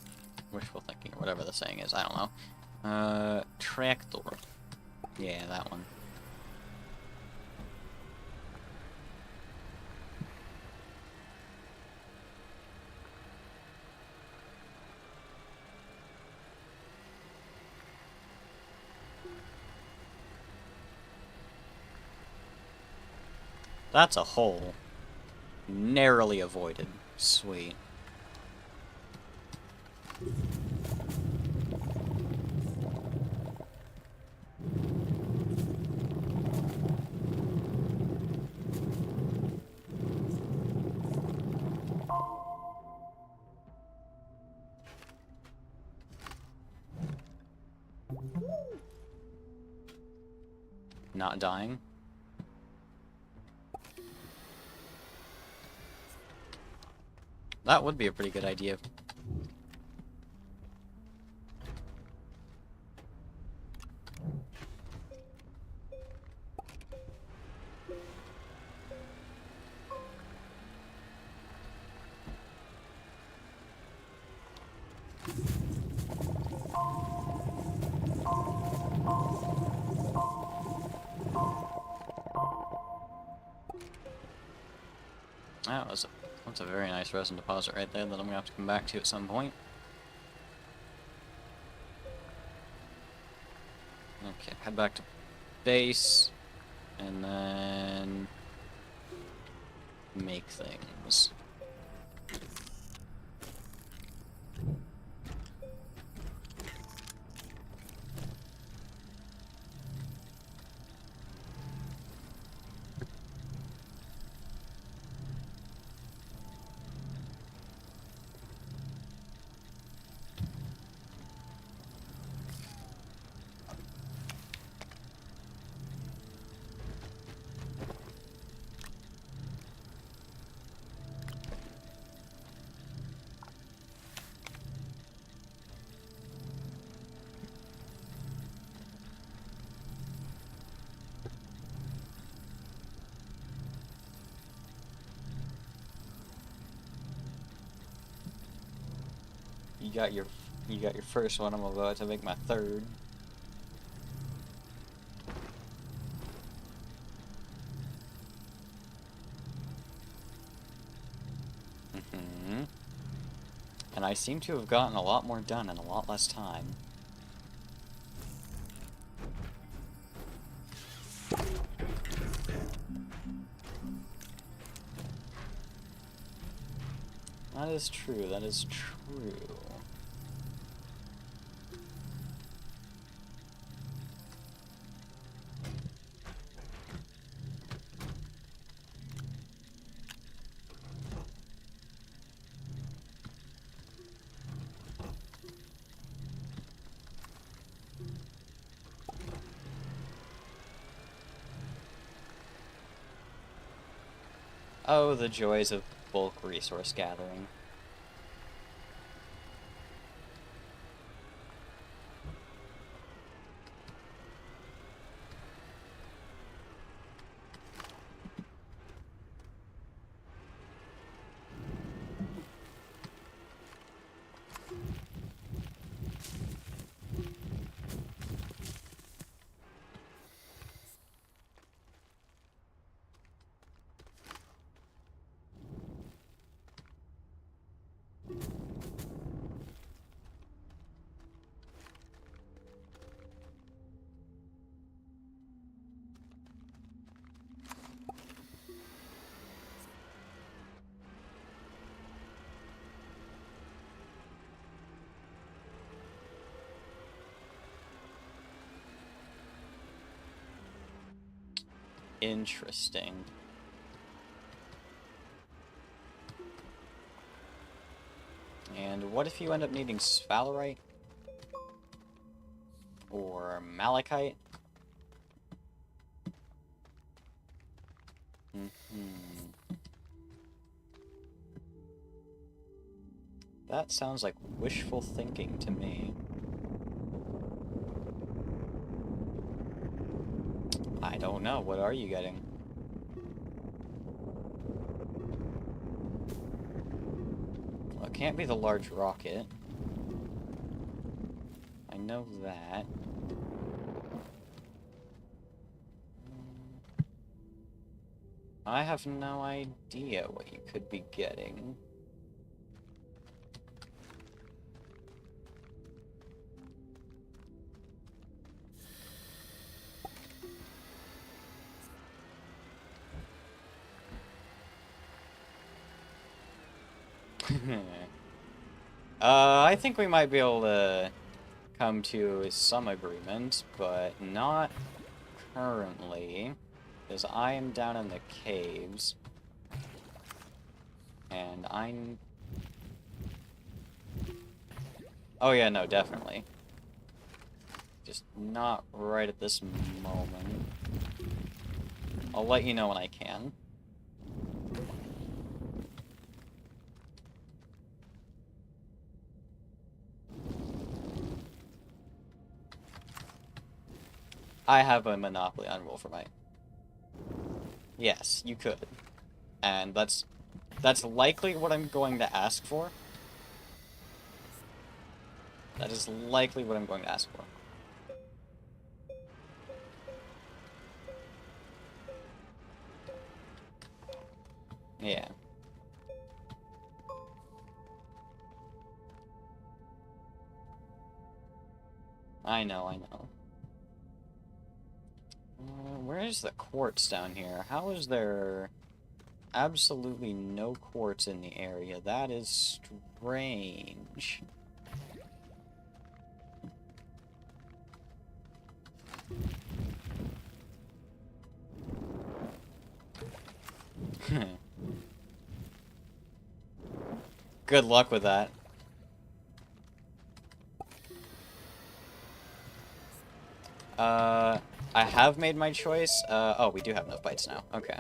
Wishful thinking, or whatever the saying is, I don't know. Tractor. Yeah, that one. That's a hole. Narrowly avoided. Sweet. Not dying. That would be a pretty good idea. That's a very nice resin deposit right there that I'm gonna have to come back to at some point. Okay, head back to base, and then make things. You got your first one. I'm about to make my third. And I seem to have gotten a lot more done in a lot less time. That is true, that is true. Oh, the joys of bulk resource gathering. Interesting. And what if you end up needing sphalerite? Or malachite? That sounds like wishful thinking to me. I don't know. What are you getting? Well, it can't be the large rocket. I know that. I have no idea what you could be getting. I think we might be able to come to some agreement, but not currently, because I am down in the caves, and I'm... Oh yeah, no, definitely. Just not right at this moment. I'll let you know when I can. I have a monopoly on Wolframite. Yes, you could. And that's likely what I'm going to ask for. That is likely what I'm going to ask for. Yeah. I know, I know. Where is the quartz down here? How is there absolutely no quartz in the area? That is strange. Good luck with that. I have made my choice. Oh, we do have enough bites now. Okay.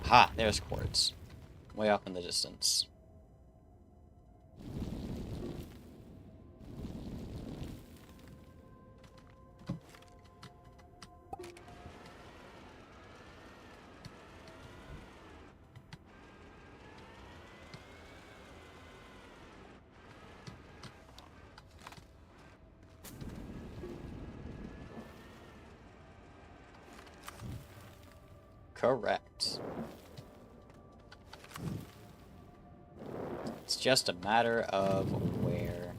Ha! There's quartz. Way off in the distance. Correct. It's just a matter of where.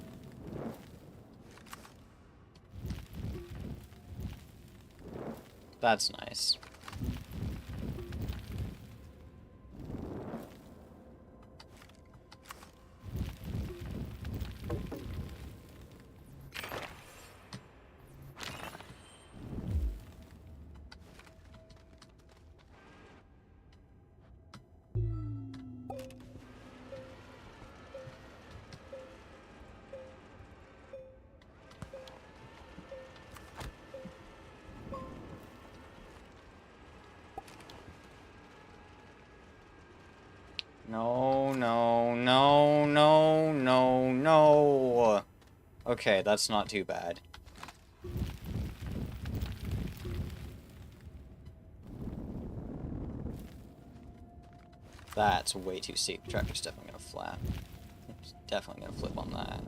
That's nice. No, no, no, no, no, no. Okay, that's not too bad. That's way too steep. Tractor's definitely gonna flap. It's definitely gonna flip on that.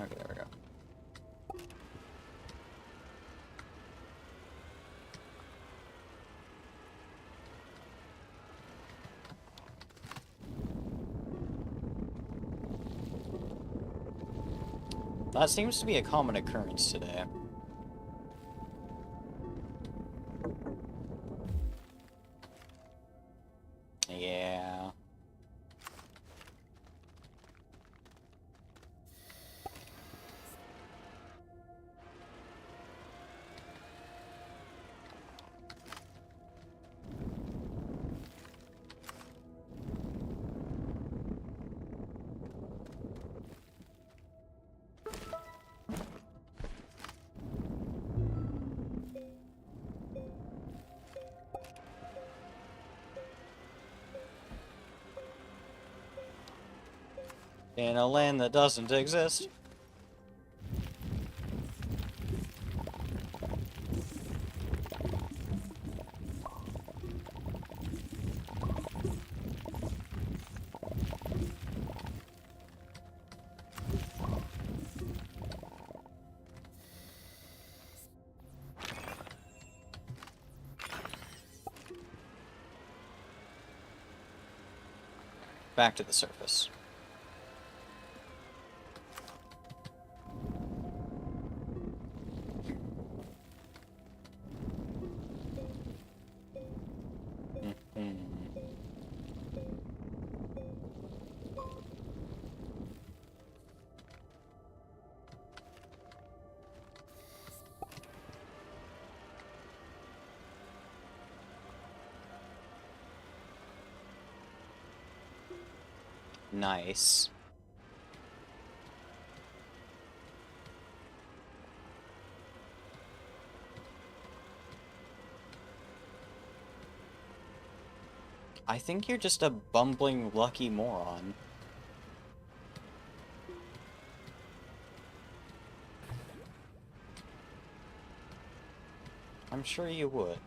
Okay, there we go. That seems to be a common occurrence today. Yeah. In a land that doesn't exist. Back to the surface. Nice. I think you're just a bumbling lucky moron. I'm sure you would.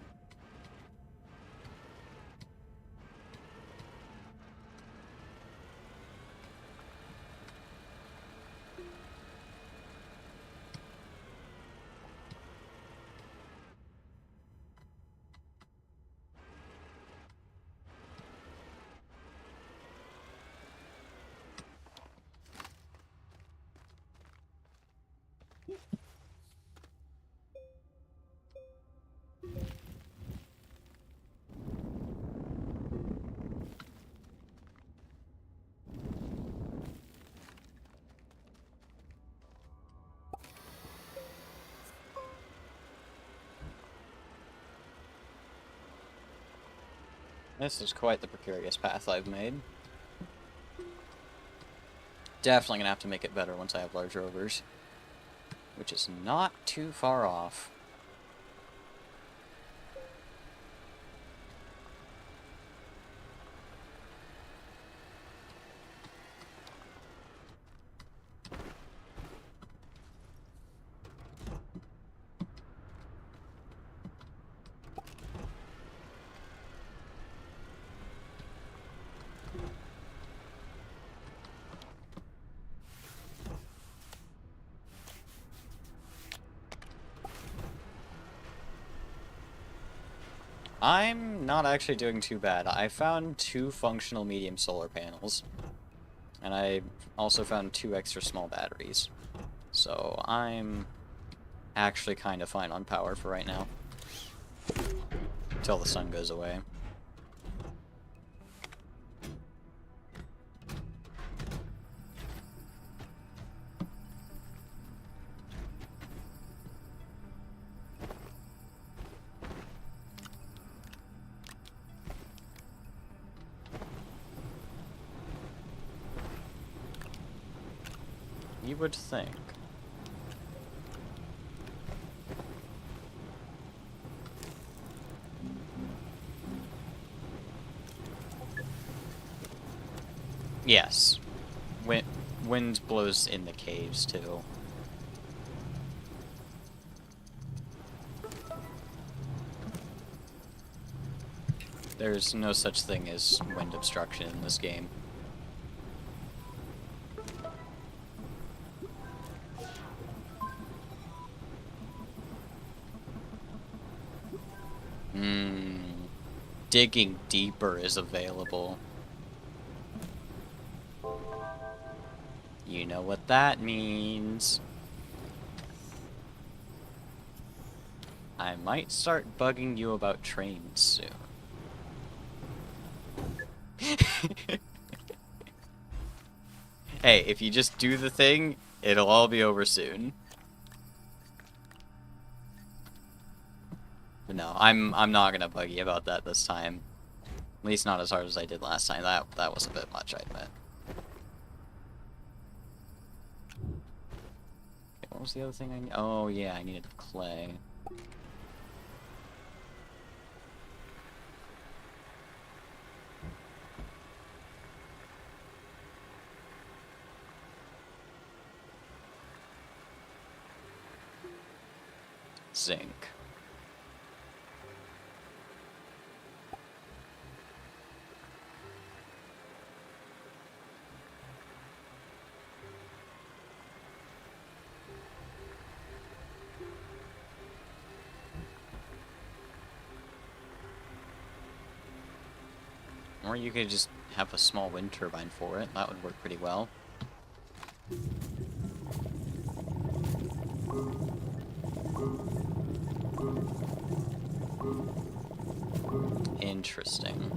This is quite the precarious path I've made. Definitely gonna have to make it better once I have large rovers. Which is not too far off. I'm not actually doing too bad. I found 2 functional medium solar panels. And I also found 2 extra small batteries. So I'm actually kind of fine on power for right now. Until the sun goes away. You would think. Yes. Wind blows in the caves, too. There's no such thing as wind obstruction in this game. Digging deeper is available. You know what that means. I might start bugging you about trains soon. Hey, if you just do the thing, it'll all be over soon. But no, I'm not gonna bug you about that this time. At least not as hard as I did last time. That was a bit much, I admit. Okay, what was the other thing I need? Oh yeah, I needed clay. Zinc. Or you could just have a small wind turbine for it. That would work pretty well. Interesting.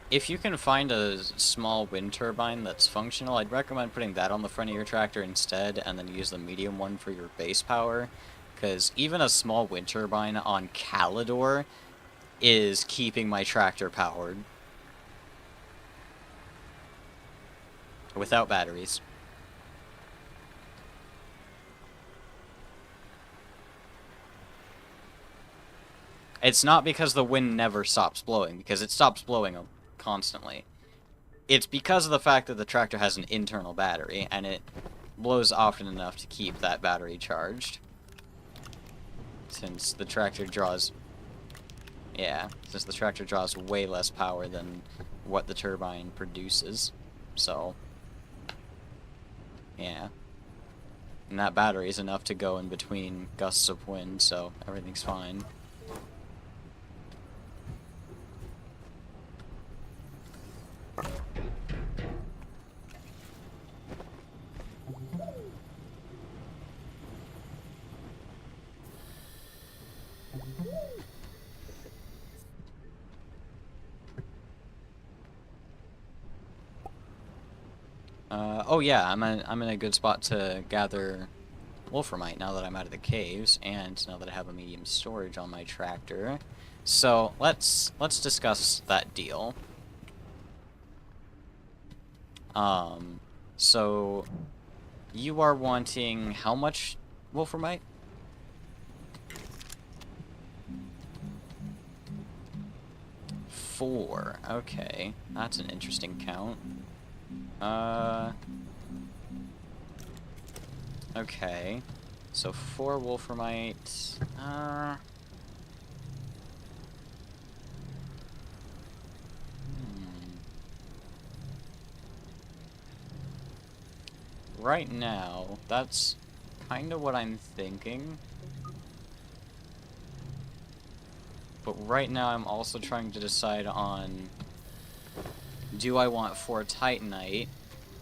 If you can find a small wind turbine that's functional, I'd recommend putting that on the front of your tractor instead, and then use the medium one for your base power. Because even a small wind turbine on Calidor is keeping my tractor powered. Without batteries. It's not because the wind never stops blowing, because it stops blowing constantly. It's because of the fact that the tractor has an internal battery, and it blows often enough to keep that battery charged. Since the tractor draws... Yeah, since the tractor draws way less power than what the turbine produces. So... Yeah. And that battery is enough to go in between gusts of wind, so everything's fine. Oh yeah, I'm in a good spot to gather wolframite now that I'm out of the caves, and now that I have a medium storage on my tractor. So let's discuss that deal. So you are wanting how much wolframite? 4. Okay, that's an interesting count. Okay. So 4 wolframite. Right now, that's kind of what I'm thinking. But right now I'm also trying to decide on, do I want 4 titanite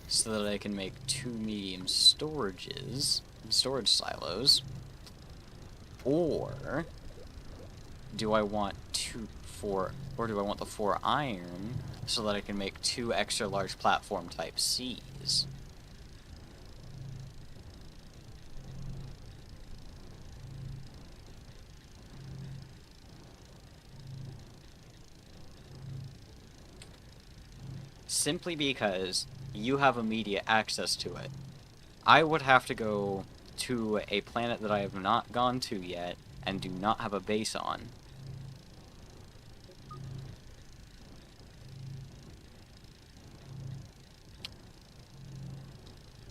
so that I can make 2 medium storage silos, or do I want the 4 iron so that I can make 2 extra large platform type Cs? Simply because you have immediate access to it. I would have to go to a planet that I have not gone to yet and do not have a base on.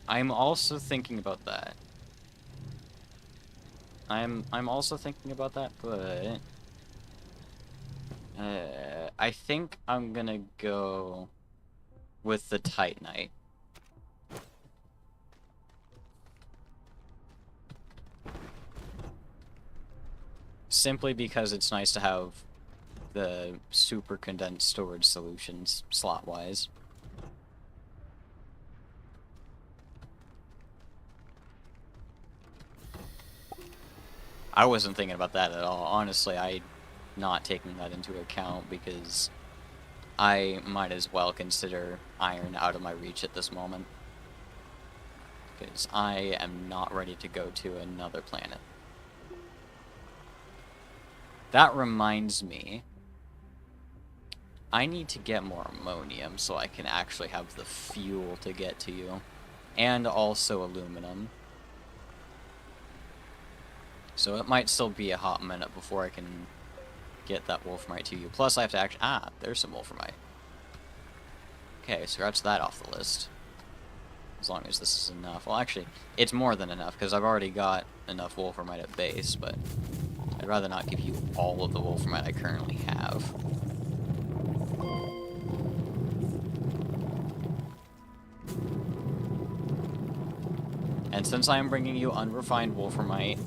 I'm also thinking about that. I'm also thinking about that, but I think I'm gonna go with the titanite. Simply because it's nice to have the super condensed storage solutions slot-wise. I wasn't thinking about that at all. Honestly, I'm not taking that into account because I might as well consider iron out of my reach at this moment. Because I am not ready to go to another planet. That reminds me, I need to get more ammonium so I can actually have the fuel to get to you. And also aluminum. So it might still be a hot minute before I can get that wolframite to you. Plus I have to actually... Ah, there's some wolframite. Okay, scratch that off the list. As long as this is enough. Well, actually, it's more than enough, because I've already got enough wolframite at base, but I'd rather not give you all of the wolframite I currently have. And since I am bringing you unrefined wolframite,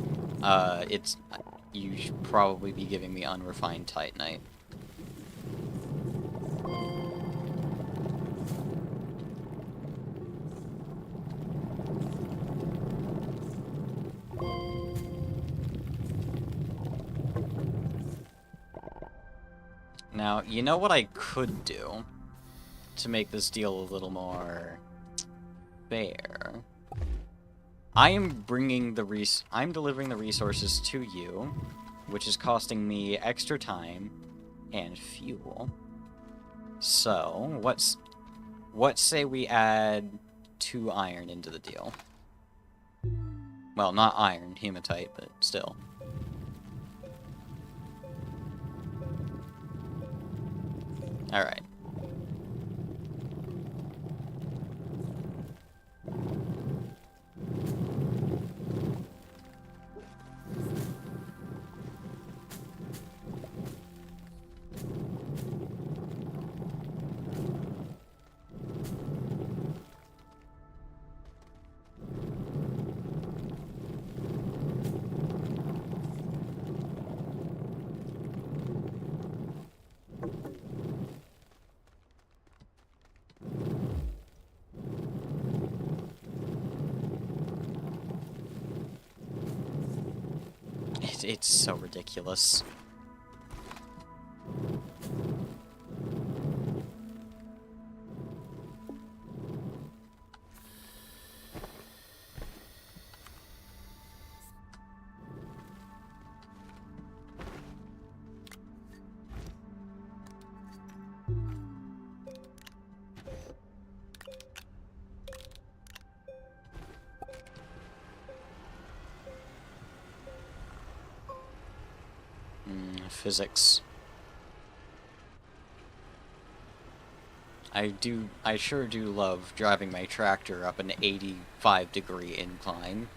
you should probably be giving me unrefined titanite. Now, you know what I could do to make this deal a little more fair? I'm delivering the resources to you, which is costing me extra time and fuel. So, what say we add 2 iron into the deal. Well, not iron, hematite, but still. Alright. It's so ridiculous. Physics. I sure do love driving my tractor up an 85-degree incline.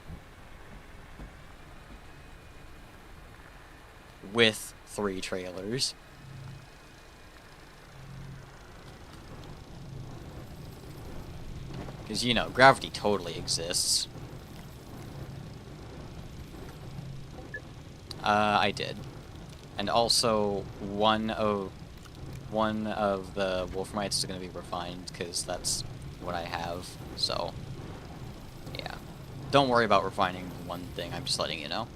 With 3 trailers. Because, you know, gravity totally exists. I did. And also, one of the wolfmites is going to be refined, because that's what I have, so, yeah. Don't worry about refining one thing, I'm just letting you know.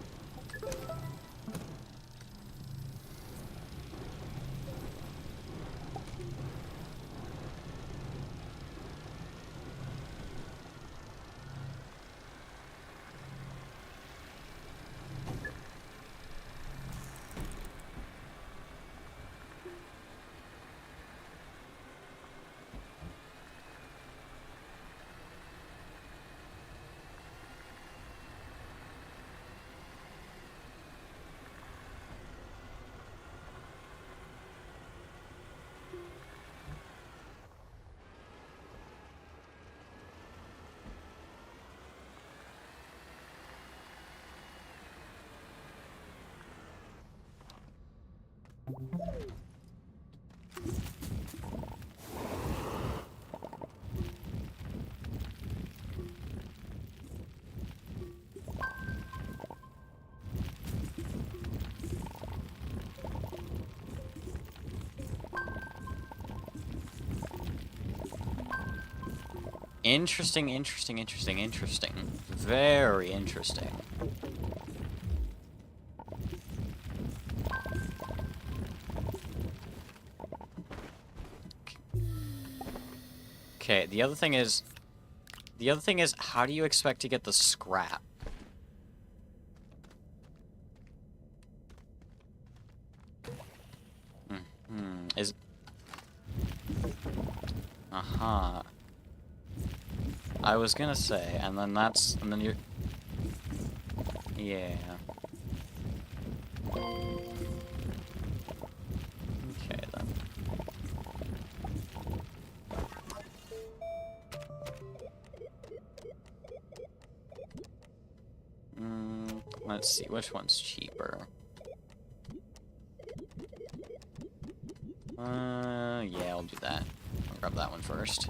Interesting. Very interesting. Okay, the other thing is, how do you expect to get the scrap? Uh-huh. I was gonna say, and then you're... Yeah. Okay, then. Let's see, which one's cheaper? Yeah, I'll do that. I'll grab that one first.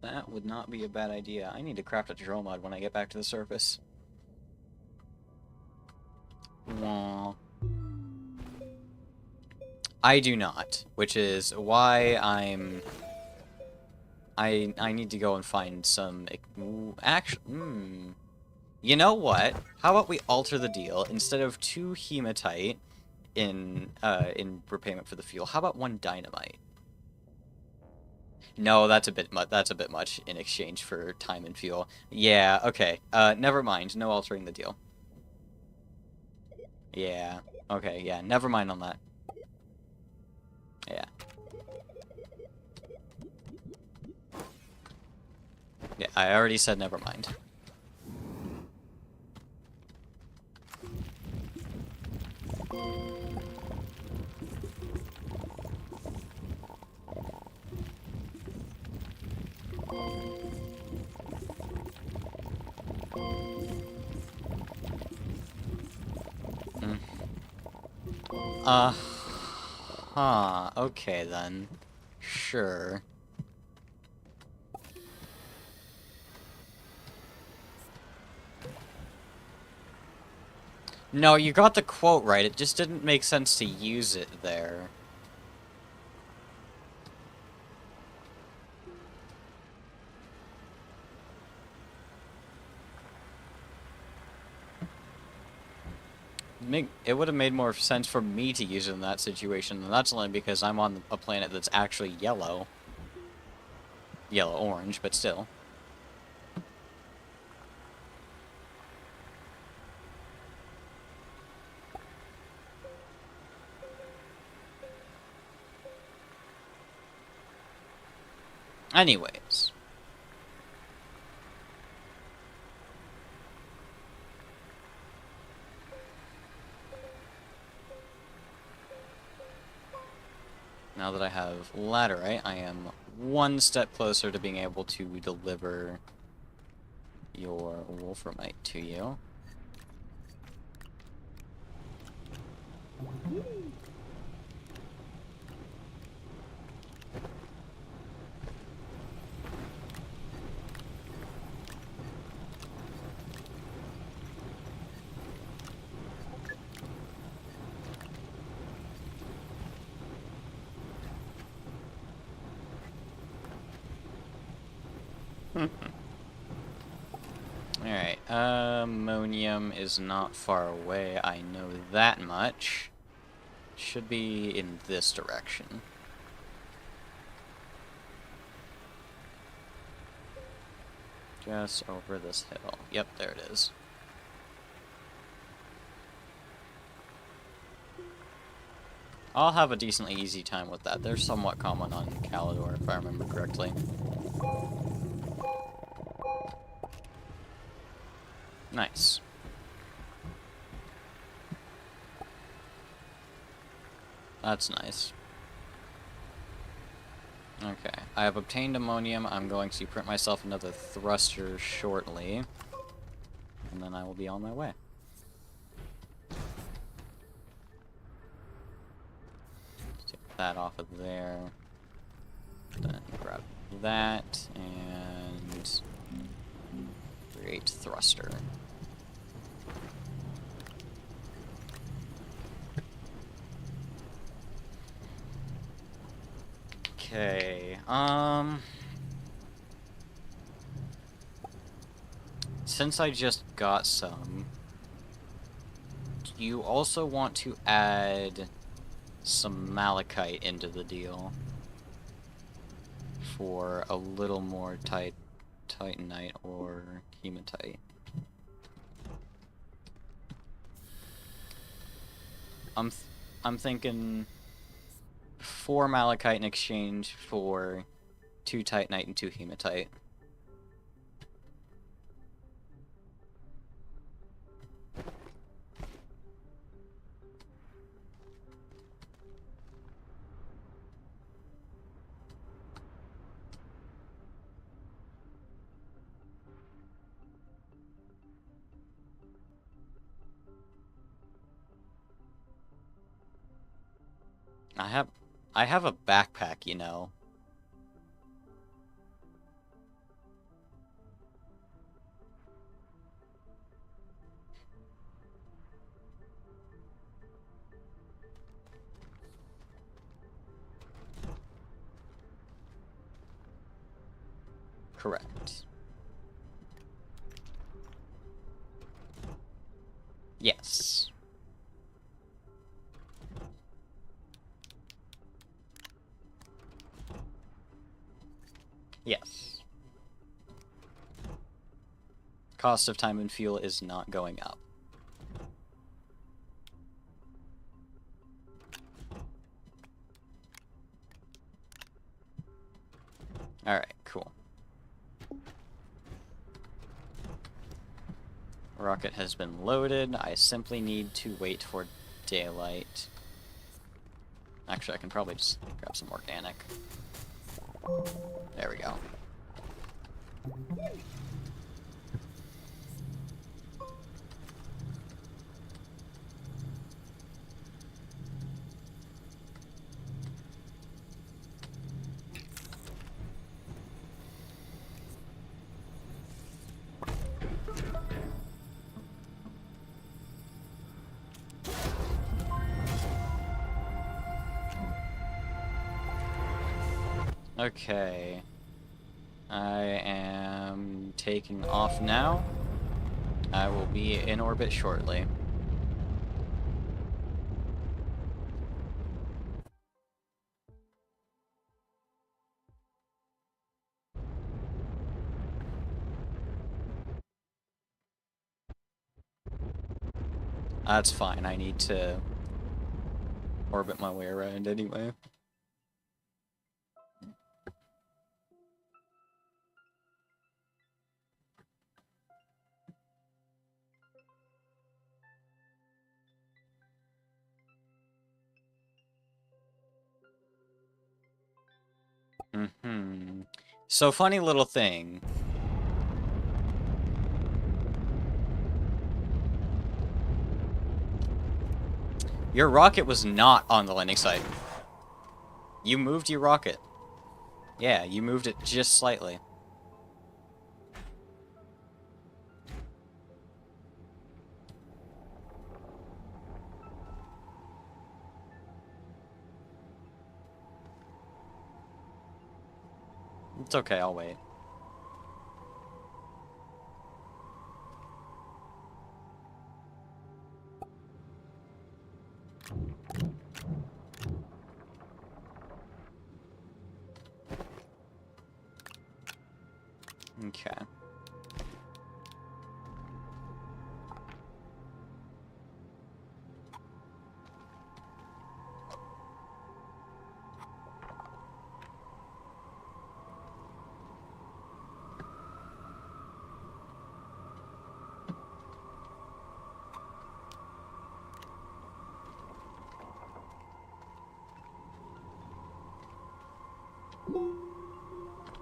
That would not be a bad idea. I need to craft a drill mod when I get back to the surface. Aww. I do not, which is why I need to go and find some... Actually, you know what? How about we alter the deal? Instead of 2 hematite in repayment for the fuel, how about 1 dynamite? No, that's a bit much in exchange for time and fuel. Yeah, okay. Never mind. No altering the deal. Yeah. Okay, yeah. Never mind on that. Yeah. Yeah, I already said never mind. Mm. Huh. Okay, then. Sure. No, you got the quote right. It just didn't make sense to use it there. It would have made more sense for me to use it in that situation, and that's only because I'm on a planet that's actually yellow. Yellow-orange, but still. Anyways. Now that I have laterite, I am 1 step closer to being able to deliver your wolframite to you. Alright, ammonium is not far away, I know that much. Should be in this direction. Just over this hill. Yep, there it is. I'll have a decently easy time with that. They're somewhat common on Calidor, if I remember correctly. Nice. That's nice. Okay, I have obtained ammonium. I'm going to print myself another thruster shortly. And then I will be on my way. Take that off of there. Then grab that and create thruster. Okay, since I just got some, do you also want to add some malachite into the deal for a little more titanite or hematite? I'm thinking 4 malachite in exchange for 2 titanite and 2 hematite. I have a backpack, you know. Correct. Yes. Yes. Cost of time and fuel is not going up. Alright, cool. Rocket has been loaded. I simply need to wait for daylight. Actually, I can probably just grab some organic. There we go. Okay. I am taking off now. I will be in orbit shortly. That's fine. I need to orbit my way around anyway. So, funny little thing. Your rocket was not on the landing site. You moved your rocket. Yeah, you moved it just slightly. It's okay, I'll wait. Okay.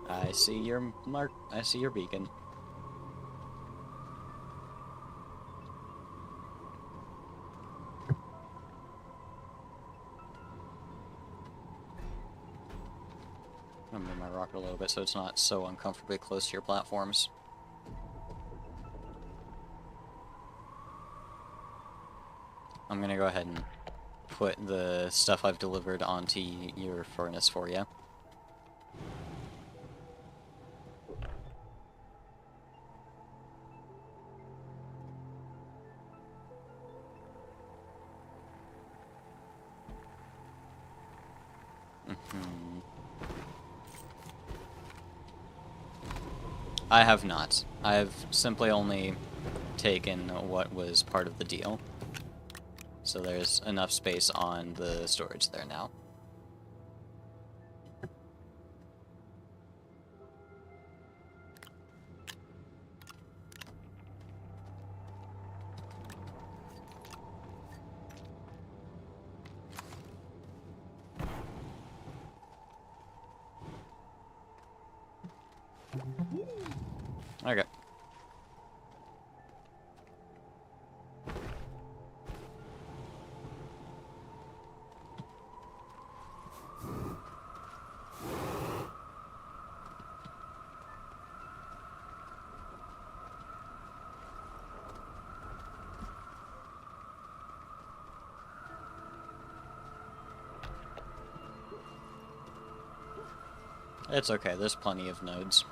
I see your mark. I see your beacon. I'm gonna move my rocket a little bit so it's not so uncomfortably close to your platforms. I'm gonna go ahead and put the stuff I've delivered onto your furnace for you. I have not. I've simply only taken what was part of the deal. So there's enough space on the storage there now. Okay. It's okay, there's plenty of nodes.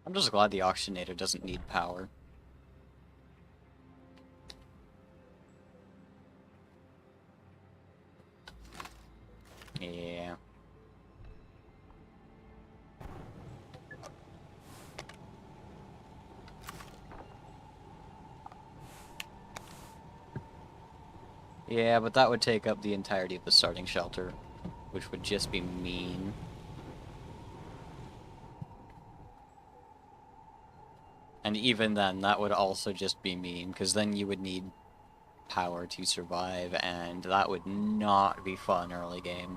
I'm just glad the auctionator doesn't need power. Yeah. Yeah, but that would take up the entirety of the starting shelter, which would just be mean. And even then, that would also just be mean, because then you would need power to survive, and that would not be fun early game.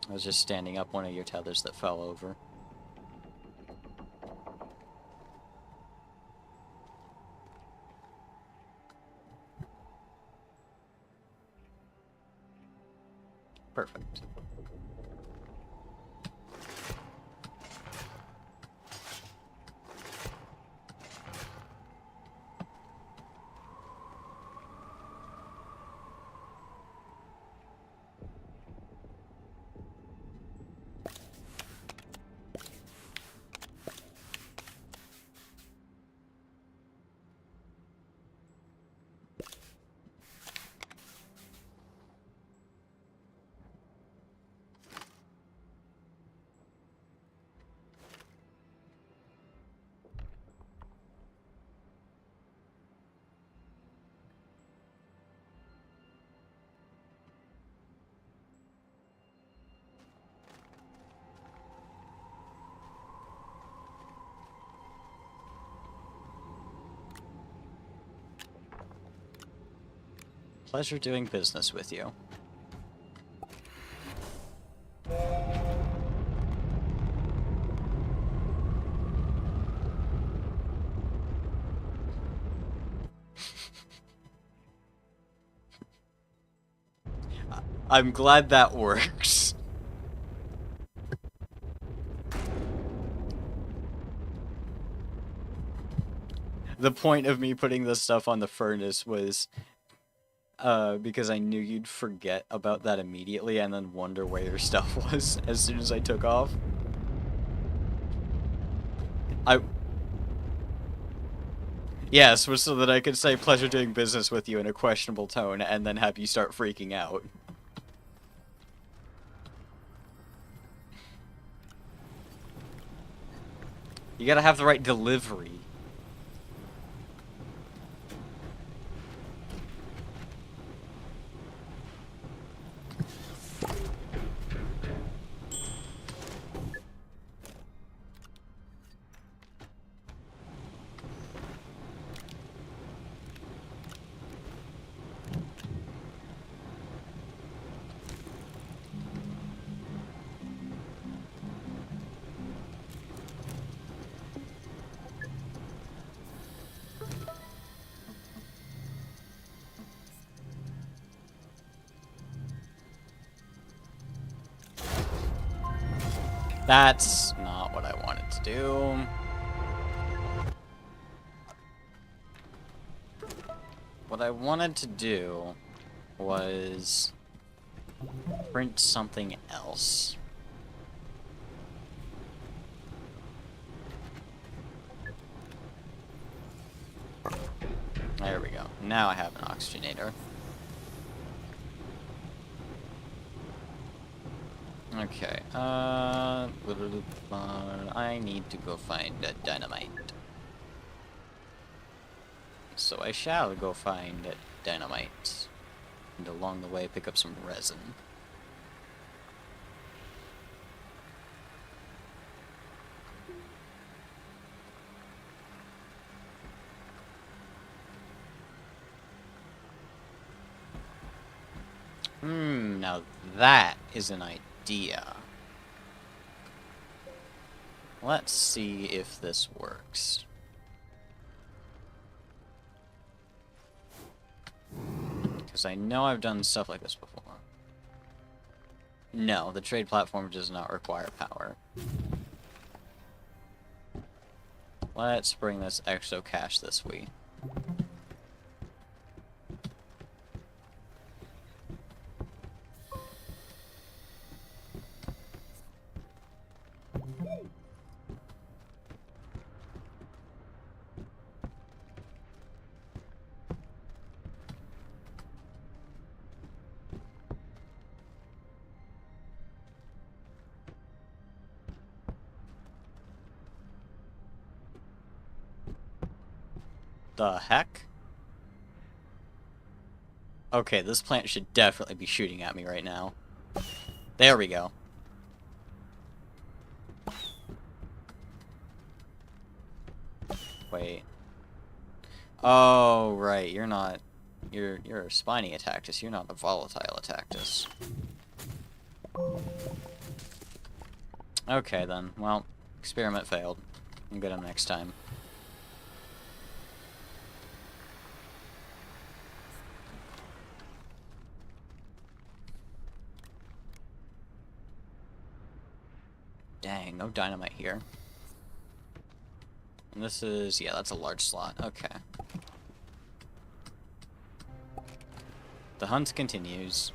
I was just standing up one of your tethers that fell over. Perfect. Pleasure doing business with you. I'm glad that works. The point of me putting this stuff on the furnace was because I knew you'd forget about that immediately and then wonder where your stuff was as soon as I took off. Yes, was so that I could say pleasure doing business with you in a questionable tone and then have you start freaking out. You gotta have the right delivery. That's not what I wanted to do. What I wanted to do was print something else. There we go. Now I have an oxygenator. Okay, I need to go find dynamite. So I shall go find dynamite. And along the way pick up some resin. Now that is an idea. Let's see if this works. Because I know I've done stuff like this before. No, the trade platform does not require power. let's bring this exo cache this way. The heck? Okay, this plant should definitely be shooting at me right now. There we go. Wait. Oh, right, you're not... You're a spiny Attactus, you're not a volatile Attactus. Okay, then. Well, experiment failed. I'll get him next time. Dang, no dynamite here. And this is... yeah, that's a large slot. Okay. The hunt continues.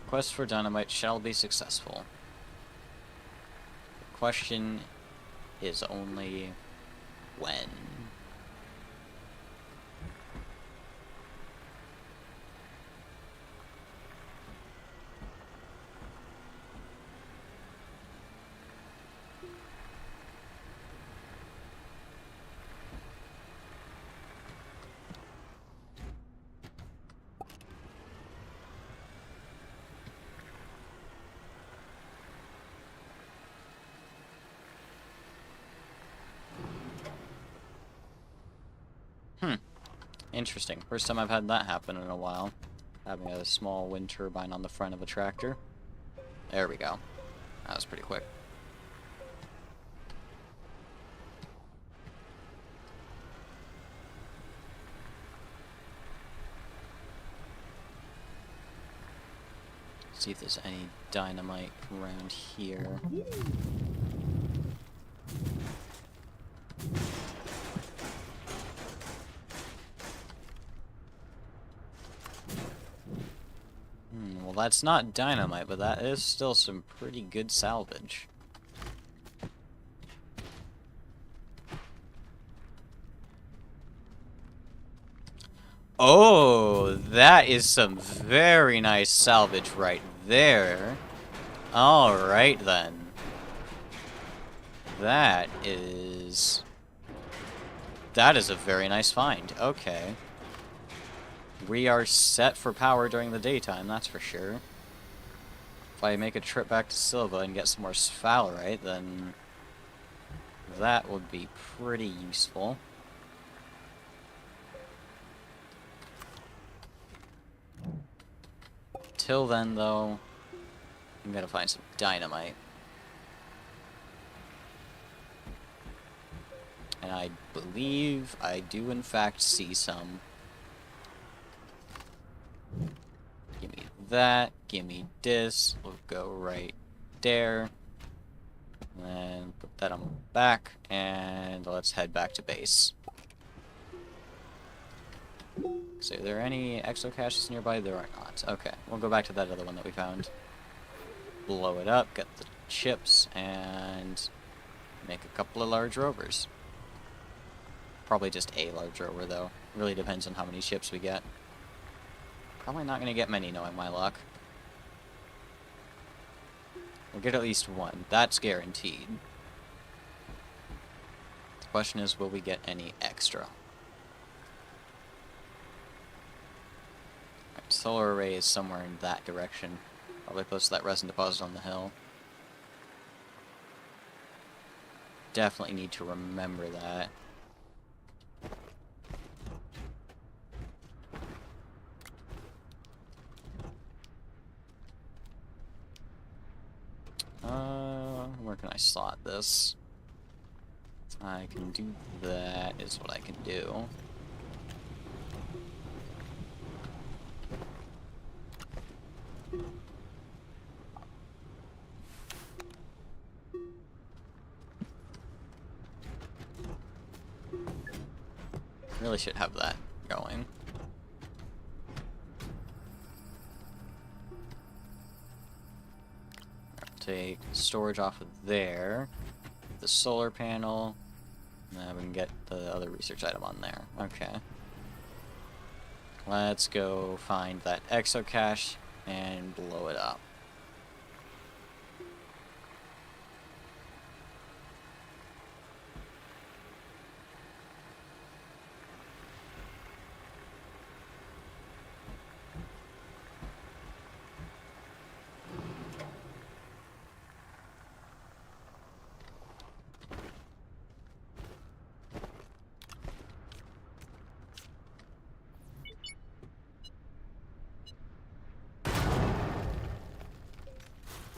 Quest for dynamite shall be successful. The question is only when. Interesting. First time I've had that happen in a while. Having a small wind turbine on the front of a tractor. There we go. That was pretty quick. See if there's any dynamite around here. Well, that's not dynamite, but that is still some pretty good salvage. Oh, that is some very nice salvage right there. Alright then. That is a very nice find. Okay. We are set for power during the daytime, that's for sure. If I make a trip back to Silva and get some more sphalerite, then that would be pretty useful. Till then, though, I'm gonna find some dynamite. And I believe I do in fact see some. Give me that, give me this, we'll go right there. And then put that on my back, and let's head back to base. So are there any exo caches nearby? There are not. Okay, we'll go back to that other one that we found. Blow it up, get the chips, and make a couple of large rovers. Probably just a large rover, though. Really depends on how many chips we get. Probably not going to get many, knowing my luck. We'll get at least one. That's guaranteed. The question is, will we get any extra? Right, solar array is somewhere in that direction. Probably close to that resin deposit on the hill. Definitely need to remember that. Where can I slot this? I can do that, is what I can do. Really should have that going. Take storage off of there. The solar panel. And then we can get the other research item on there. Okay. Let's go find that exocache and blow it up.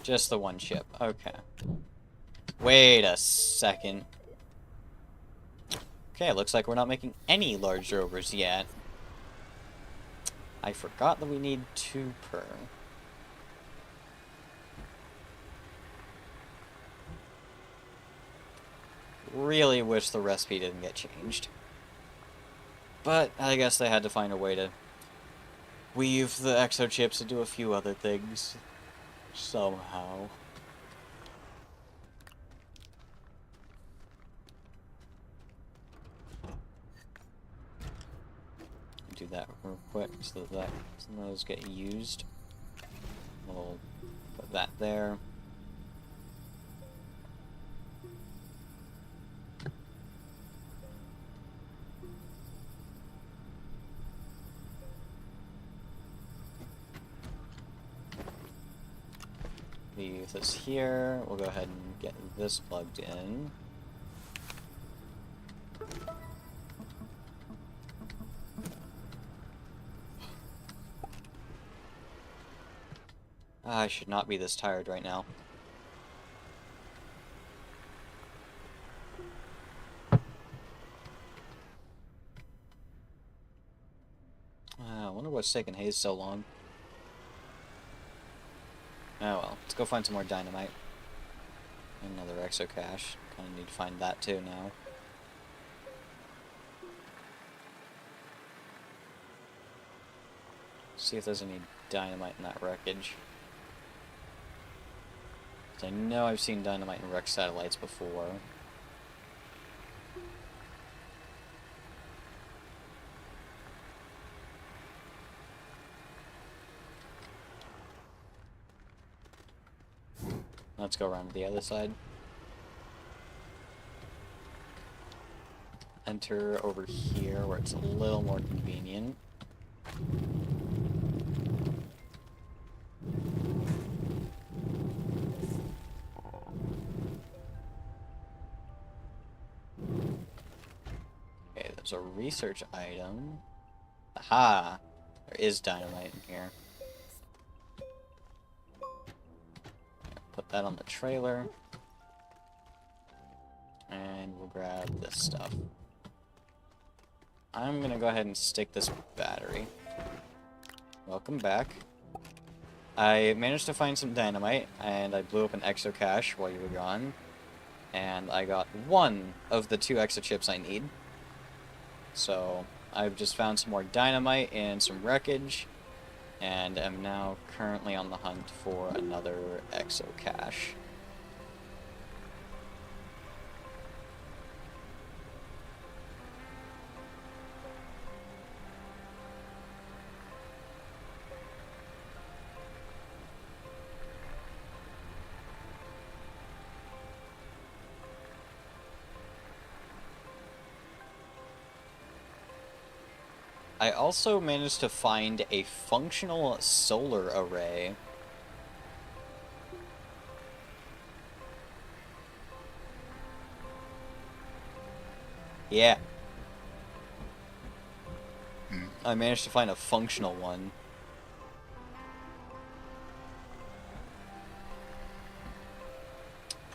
Just the one ship. Okay. Wait a second. Okay, looks like we're not making any large rovers yet. I forgot that we need 2 per. Really wish the recipe didn't get changed. But I guess they had to find a way to weave the exo chips into a few other things. Somehow. Do that real quick so that some of those get used. We'll put that there. Leave this here. We'll go ahead and get this plugged in. I should not be this tired right now. I wonder what's taking Haze so long. Oh well, let's go find some more dynamite. Another exocache. Kinda need to find that too now. See if there's any dynamite in that wreckage. 'Cause I know I've seen dynamite in wrecked satellites before. Let's go around to the other side. Enter over here where it's a little more convenient. Okay, there's a research item. Aha! There is dynamite in here. Put that on the trailer. And we'll grab this stuff. I'm gonna go ahead and stick this battery. Welcome back. I managed to find some dynamite, and I blew up an exocache while you were gone. And I got 1 of the 2 exo chips I need. So, I've just found some more dynamite and some wreckage. And am now currently on the hunt for another exocache. I also managed to find a functional solar array. Yeah. I managed to find a functional one.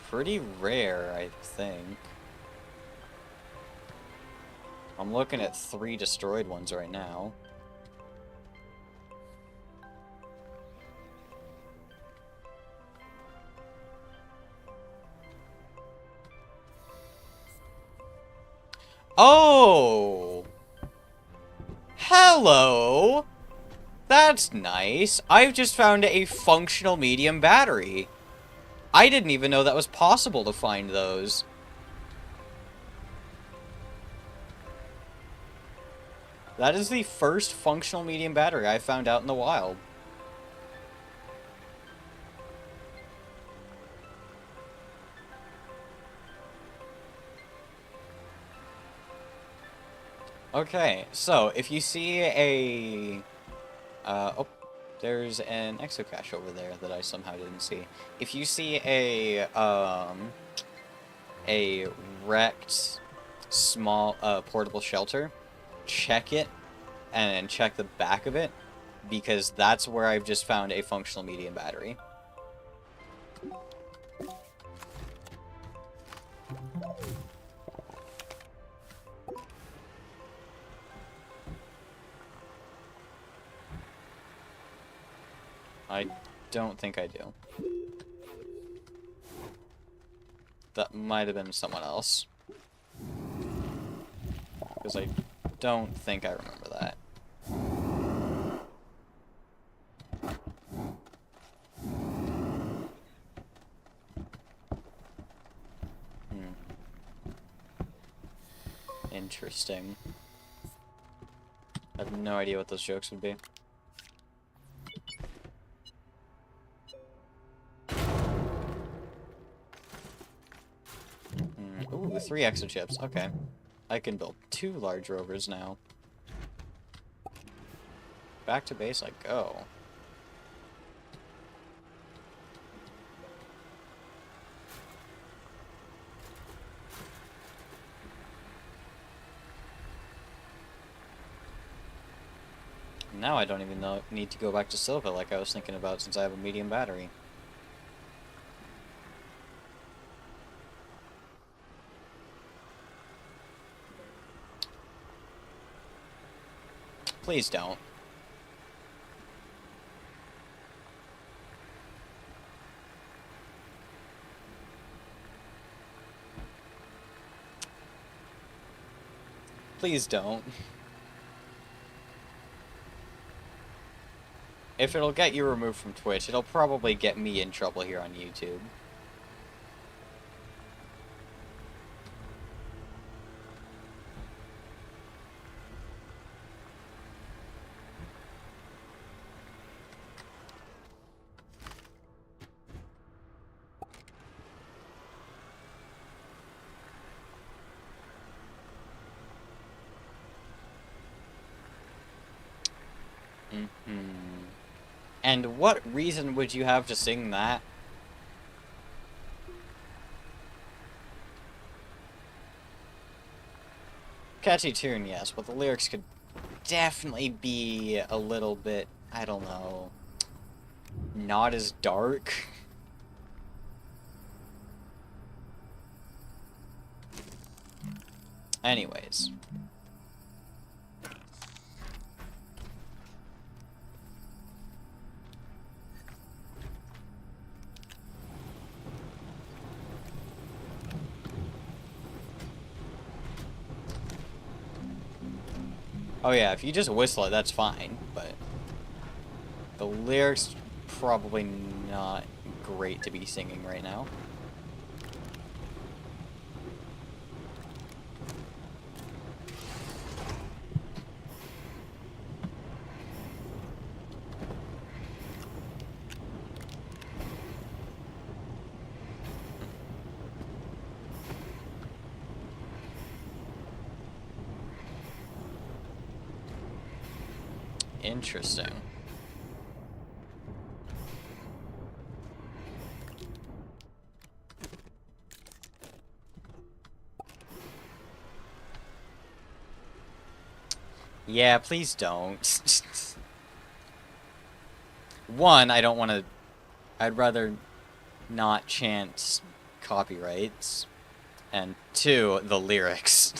Pretty rare, I think. I'm looking at 3 destroyed ones right now. Oh! Hello! That's nice. I've just found a functional medium battery. I didn't even know that was possible to find those. That is the first functional medium battery I found out in the wild. Okay, so if you see a... oh, there's an exocache over there that I somehow didn't see. If you see a wrecked small portable shelter, check it and check the back of it, because that's where I've just found a functional medium battery. I don't think I do. That might have been someone else. Because I don't think I remember that. Interesting. I have no idea what those jokes would be. Ooh, 3 exochips. Okay. I can build 2 large rovers now. Back to base I go. Now I don't even need to go back to Silva like I was thinking about, since I have a medium battery. Please don't. Please don't. If it'll get you removed from Twitch, it'll probably get me in trouble here on YouTube. And what reason would you have to sing that? Catchy tune, yes, but the lyrics could definitely be a little bit, I don't know, not as dark. Anyways. Oh yeah, if you just whistle it, that's fine, but the lyrics probably not great to be singing right now. Interesting. Yeah, please don't. One, I don't want to... I'd rather not chant copyrights. And 2, the lyrics.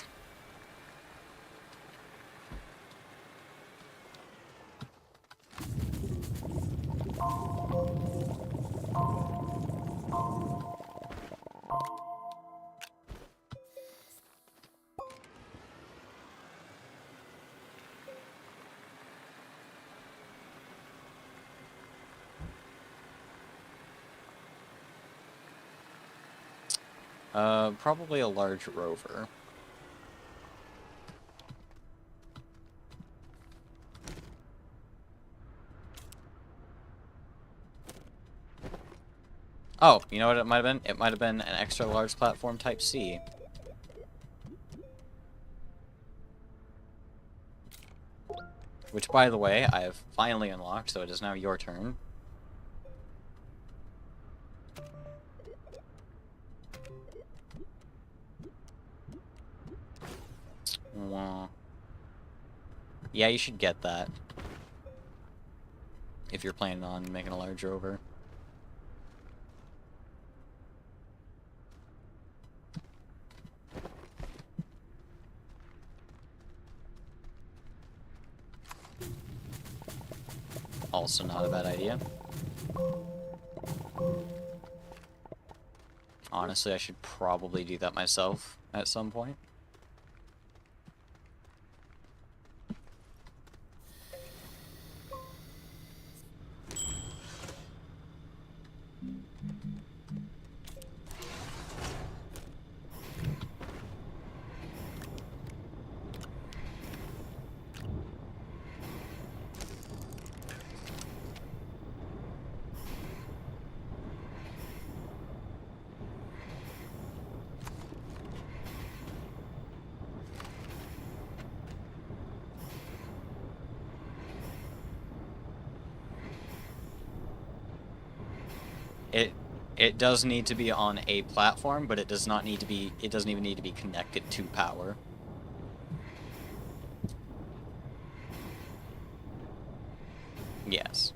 Probably a large rover. Oh, you know what it might have been? It might have been an extra large platform type C. Which, by the way, I have finally unlocked, so it is now your turn. Well, yeah, you should get that. If you're planning on making a large rover. Also not a bad idea. Honestly, I should probably do that myself at some point. It does need to be on a platform, but it does not need to be, it doesn't even need to be connected to power. Yes.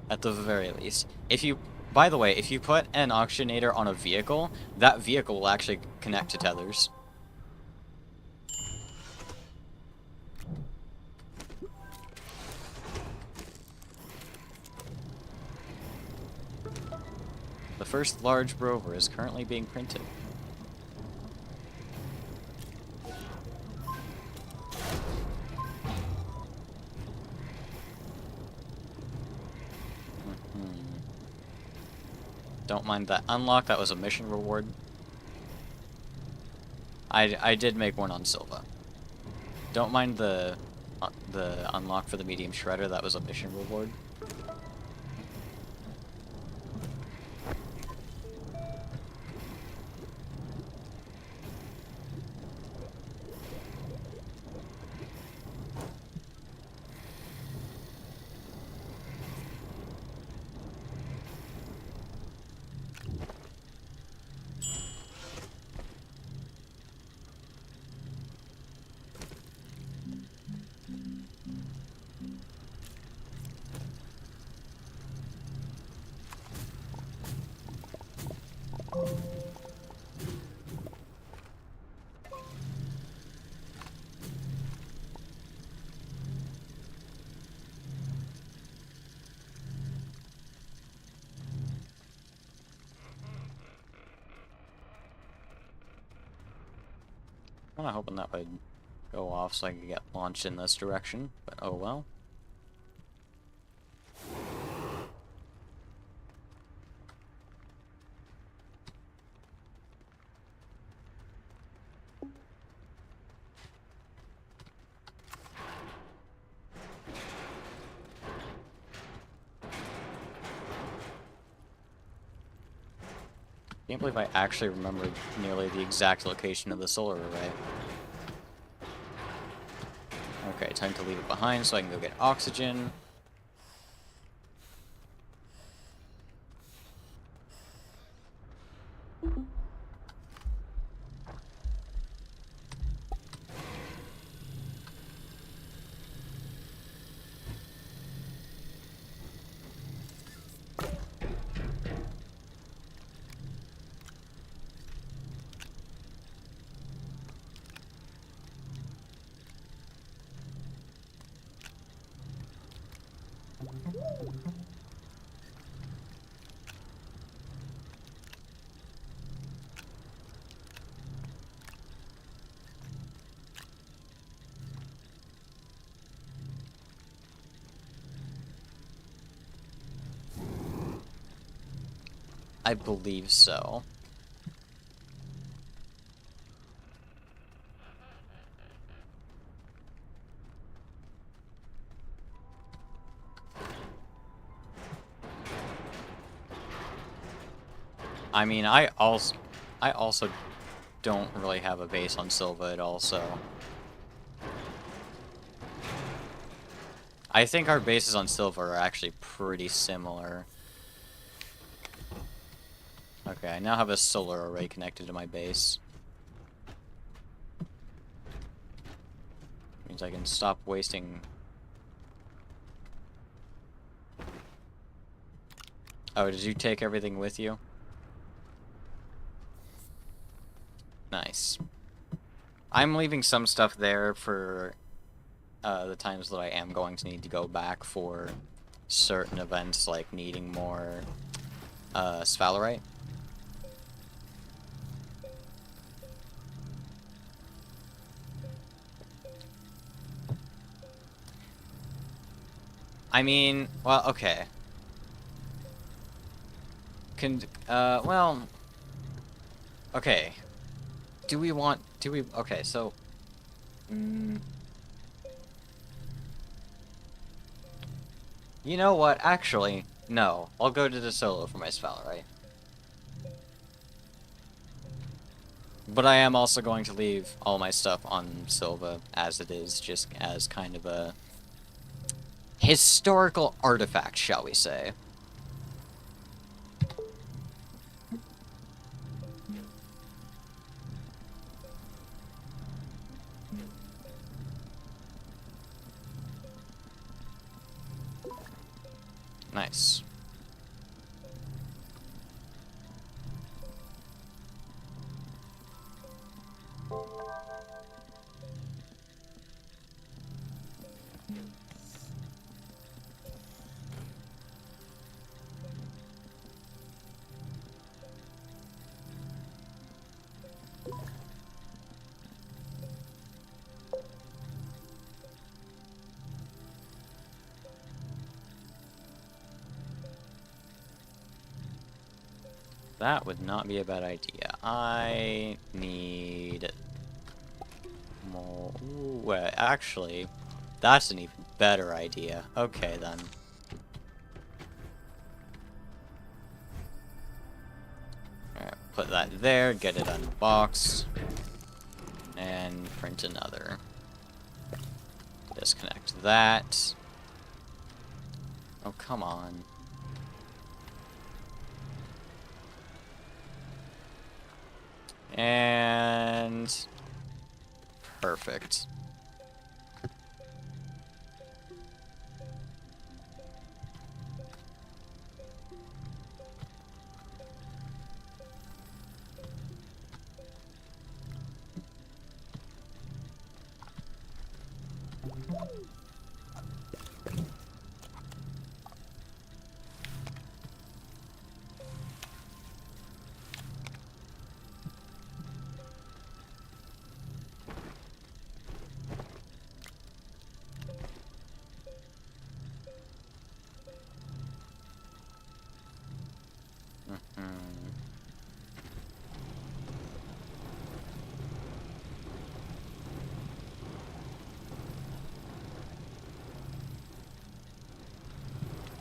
At the very least. If you, by the way, if you put an oxygenator on a vehicle, that vehicle will actually connect to tethers. The first large rover is currently being printed. Don't mind that unlock, that was a mission reward. I did make one on Silva. Don't mind the unlock for the medium shredder, that was a mission reward. I'm kinda hoping that would go off so I could get launched in this direction, but oh well. Can't believe I actually remembered nearly the exact location of the solar array. Okay, time to leave it behind so I can go get oxygen. I believe so. I mean, I also don't really have a base on Silva at all, so I think our bases on Silva are actually pretty similar. Okay, I now have a solar array connected to my base. Means I can stop wasting... Oh, did you take everything with you? Nice. I'm leaving some stuff there for the times that I am going to need to go back for certain events, like needing more sphalerite. I mean, well, okay. Well... Okay. Okay, so... You know what? Actually, no. I'll go to the solo for my sphalerite. But I am also going to leave all my stuff on Silva as it is, just as kind of a historical artifact, shall we say. Nice. That would not be a bad idea. I need more... Ooh, actually, that's an even better idea. Okay, then. Alright, put that there, get it unboxed, and print another. Disconnect that. Oh, come on. And... Perfect.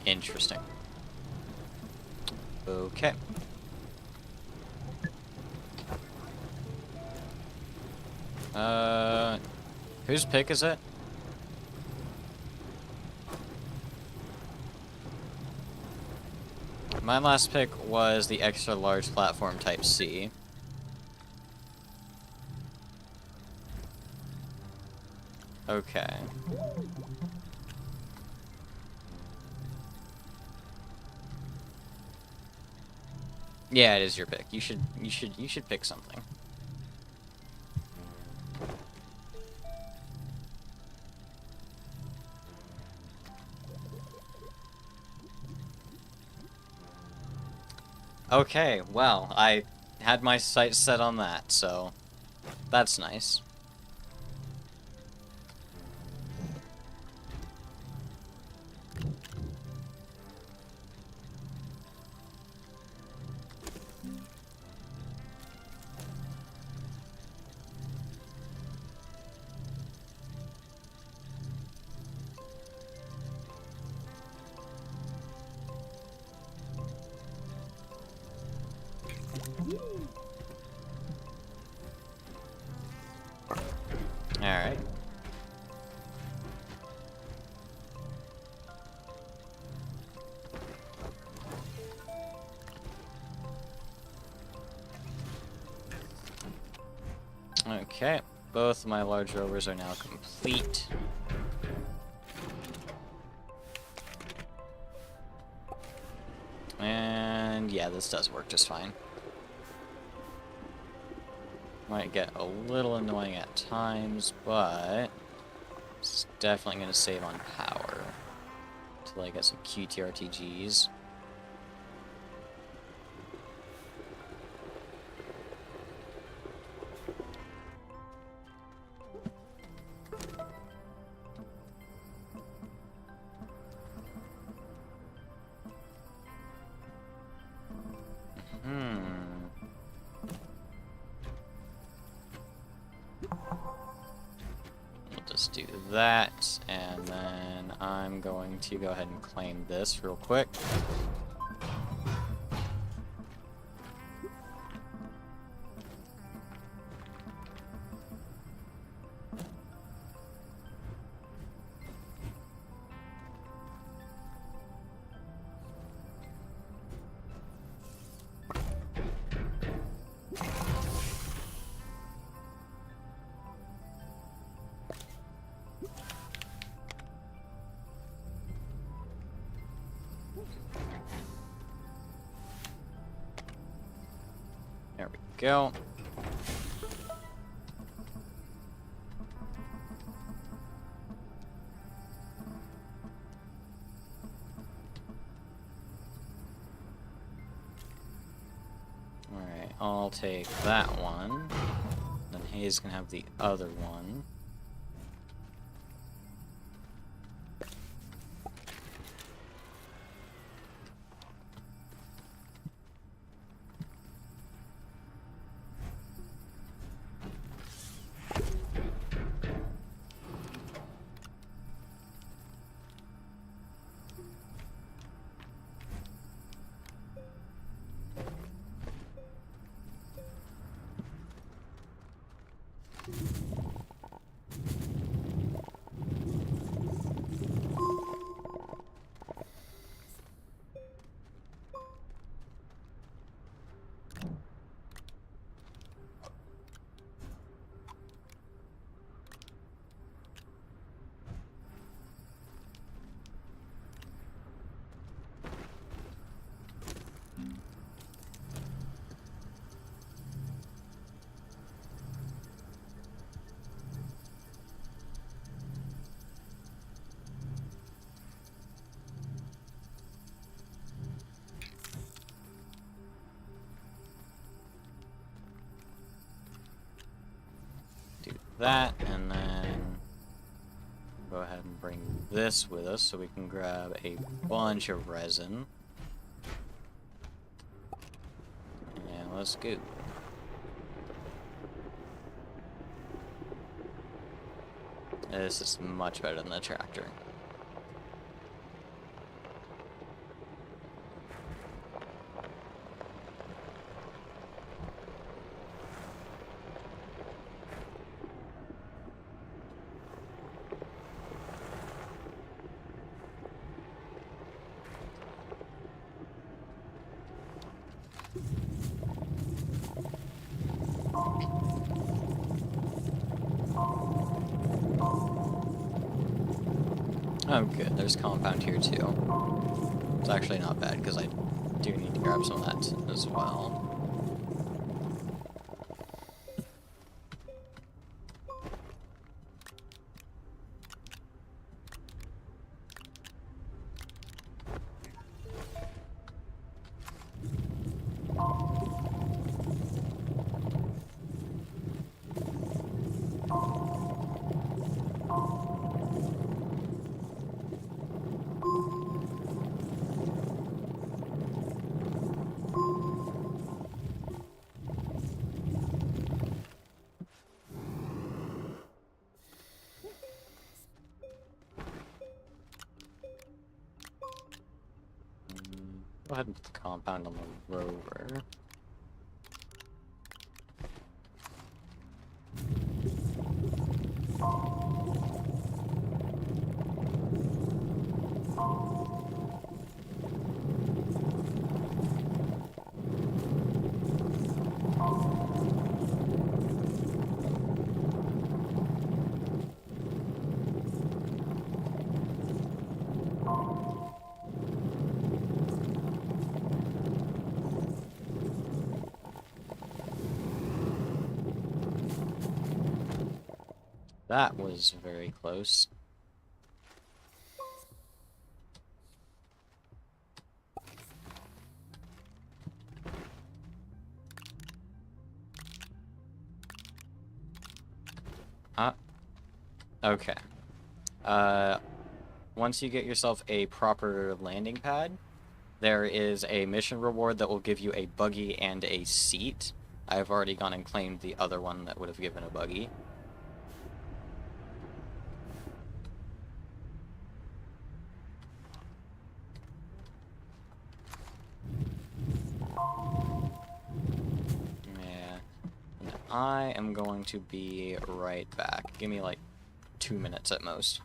Interesting. Okay. Whose pick is it? My last pick was the extra large platform type C. Okay. Yeah, it is your pick. You should pick something. Okay, well, I had my sights set on that, so that's nice. Alright. Okay, both of my large rovers are now complete. And yeah, this does work just fine. Might get a little annoying at times, but it's definitely going to save on power until I get some QTRTGs. Just do that, and then I'm going to go ahead and claim this real quick. There we go. Alright, I'll take that one. Then Haze can have the other one. That, and then go ahead and bring this with us so we can grab a bunch of resin. And let's go. This is much better than the tractor. Oh good, there's compound here too. It's actually not bad because I do need to grab some of that as well. Go ahead and put the compound on the rover. That was very close. Okay. Once you get yourself a proper landing pad, there is a mission reward that will give you a buggy and a seat. I've already gone and claimed the other one that would have given a buggy. Yeah. And I am going to be right back. Give me like 2 minutes at most.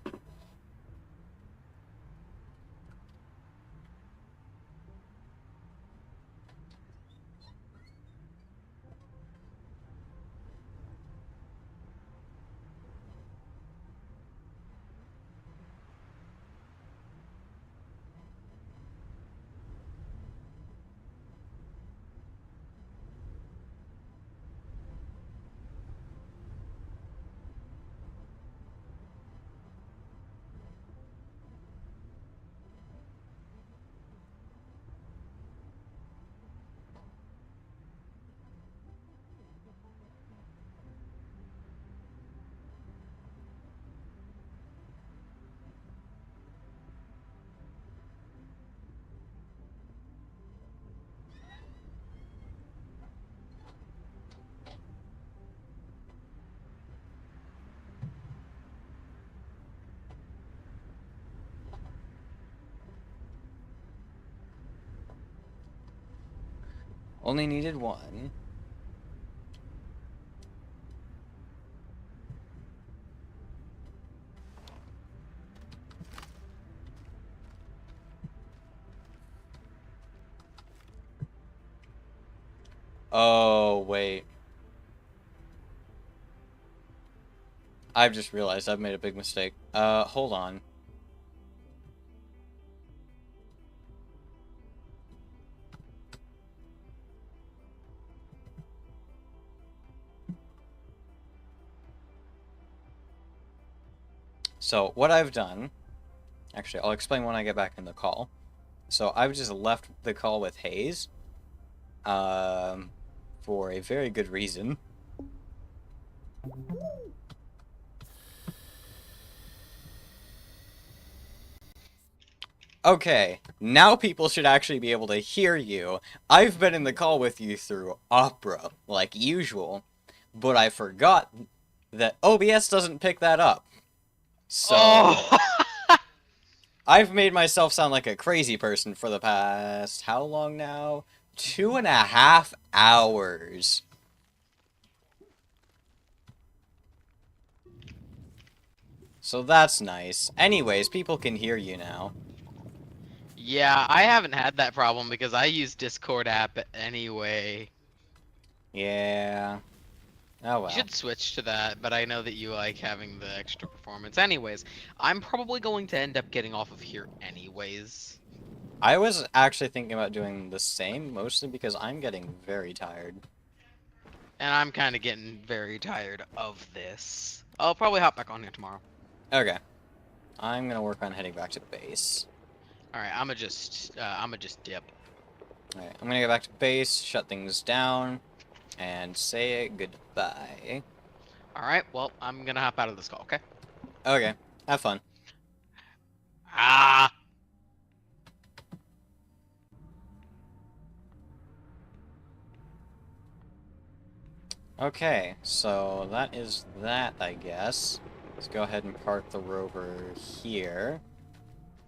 Only needed one. Oh, wait. I've just realized I've made a big mistake. Hold on. So, what I've done... Actually, I'll explain when I get back in the call. So, I've just left the call with Haze. For a very good reason. Okay, now people should actually be able to hear you. I've been in the call with you through Opera, like usual, but I forgot that OBS doesn't pick that up. So, Oh! I've made myself sound like a crazy person for the past, how long now? 2.5 hours. So that's nice. Anyways, people can hear you now. Yeah, I haven't had that problem because I use Discord app anyway. Yeah. Oh You well. should switch to that, but I know that you like having the extra performance. Anyways, I'm probably going to end up getting off of here anyways. I was actually thinking about doing the same, mostly because I'm getting very tired. And I'm kind of getting very tired of this. I'll probably hop back on here tomorrow. Okay. I'm gonna work on heading back to base. Alright, I'ma just dip. Alright, I'm gonna get back to base, shut things down, and say goodbye. Alright, well, I'm gonna hop out of this call, okay? Okay, have fun. Ah! Okay, so that is that, I guess. Let's go ahead and park the rover here.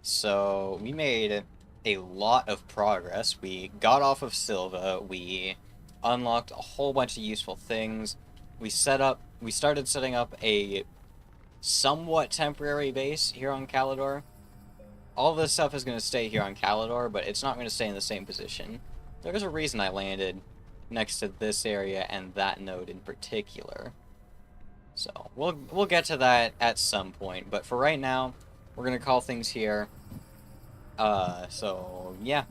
So, we made a lot of progress. We got off of Silva, we unlocked a whole bunch of useful things. We started setting up a somewhat temporary base here on Calidor. All this stuff is going to stay here on Calidor, but it's not going to stay in the same position. There's a reason I landed next to this area and that node in particular. So, we'll get to that at some point, but for right now, we're going to call things here. So, yeah.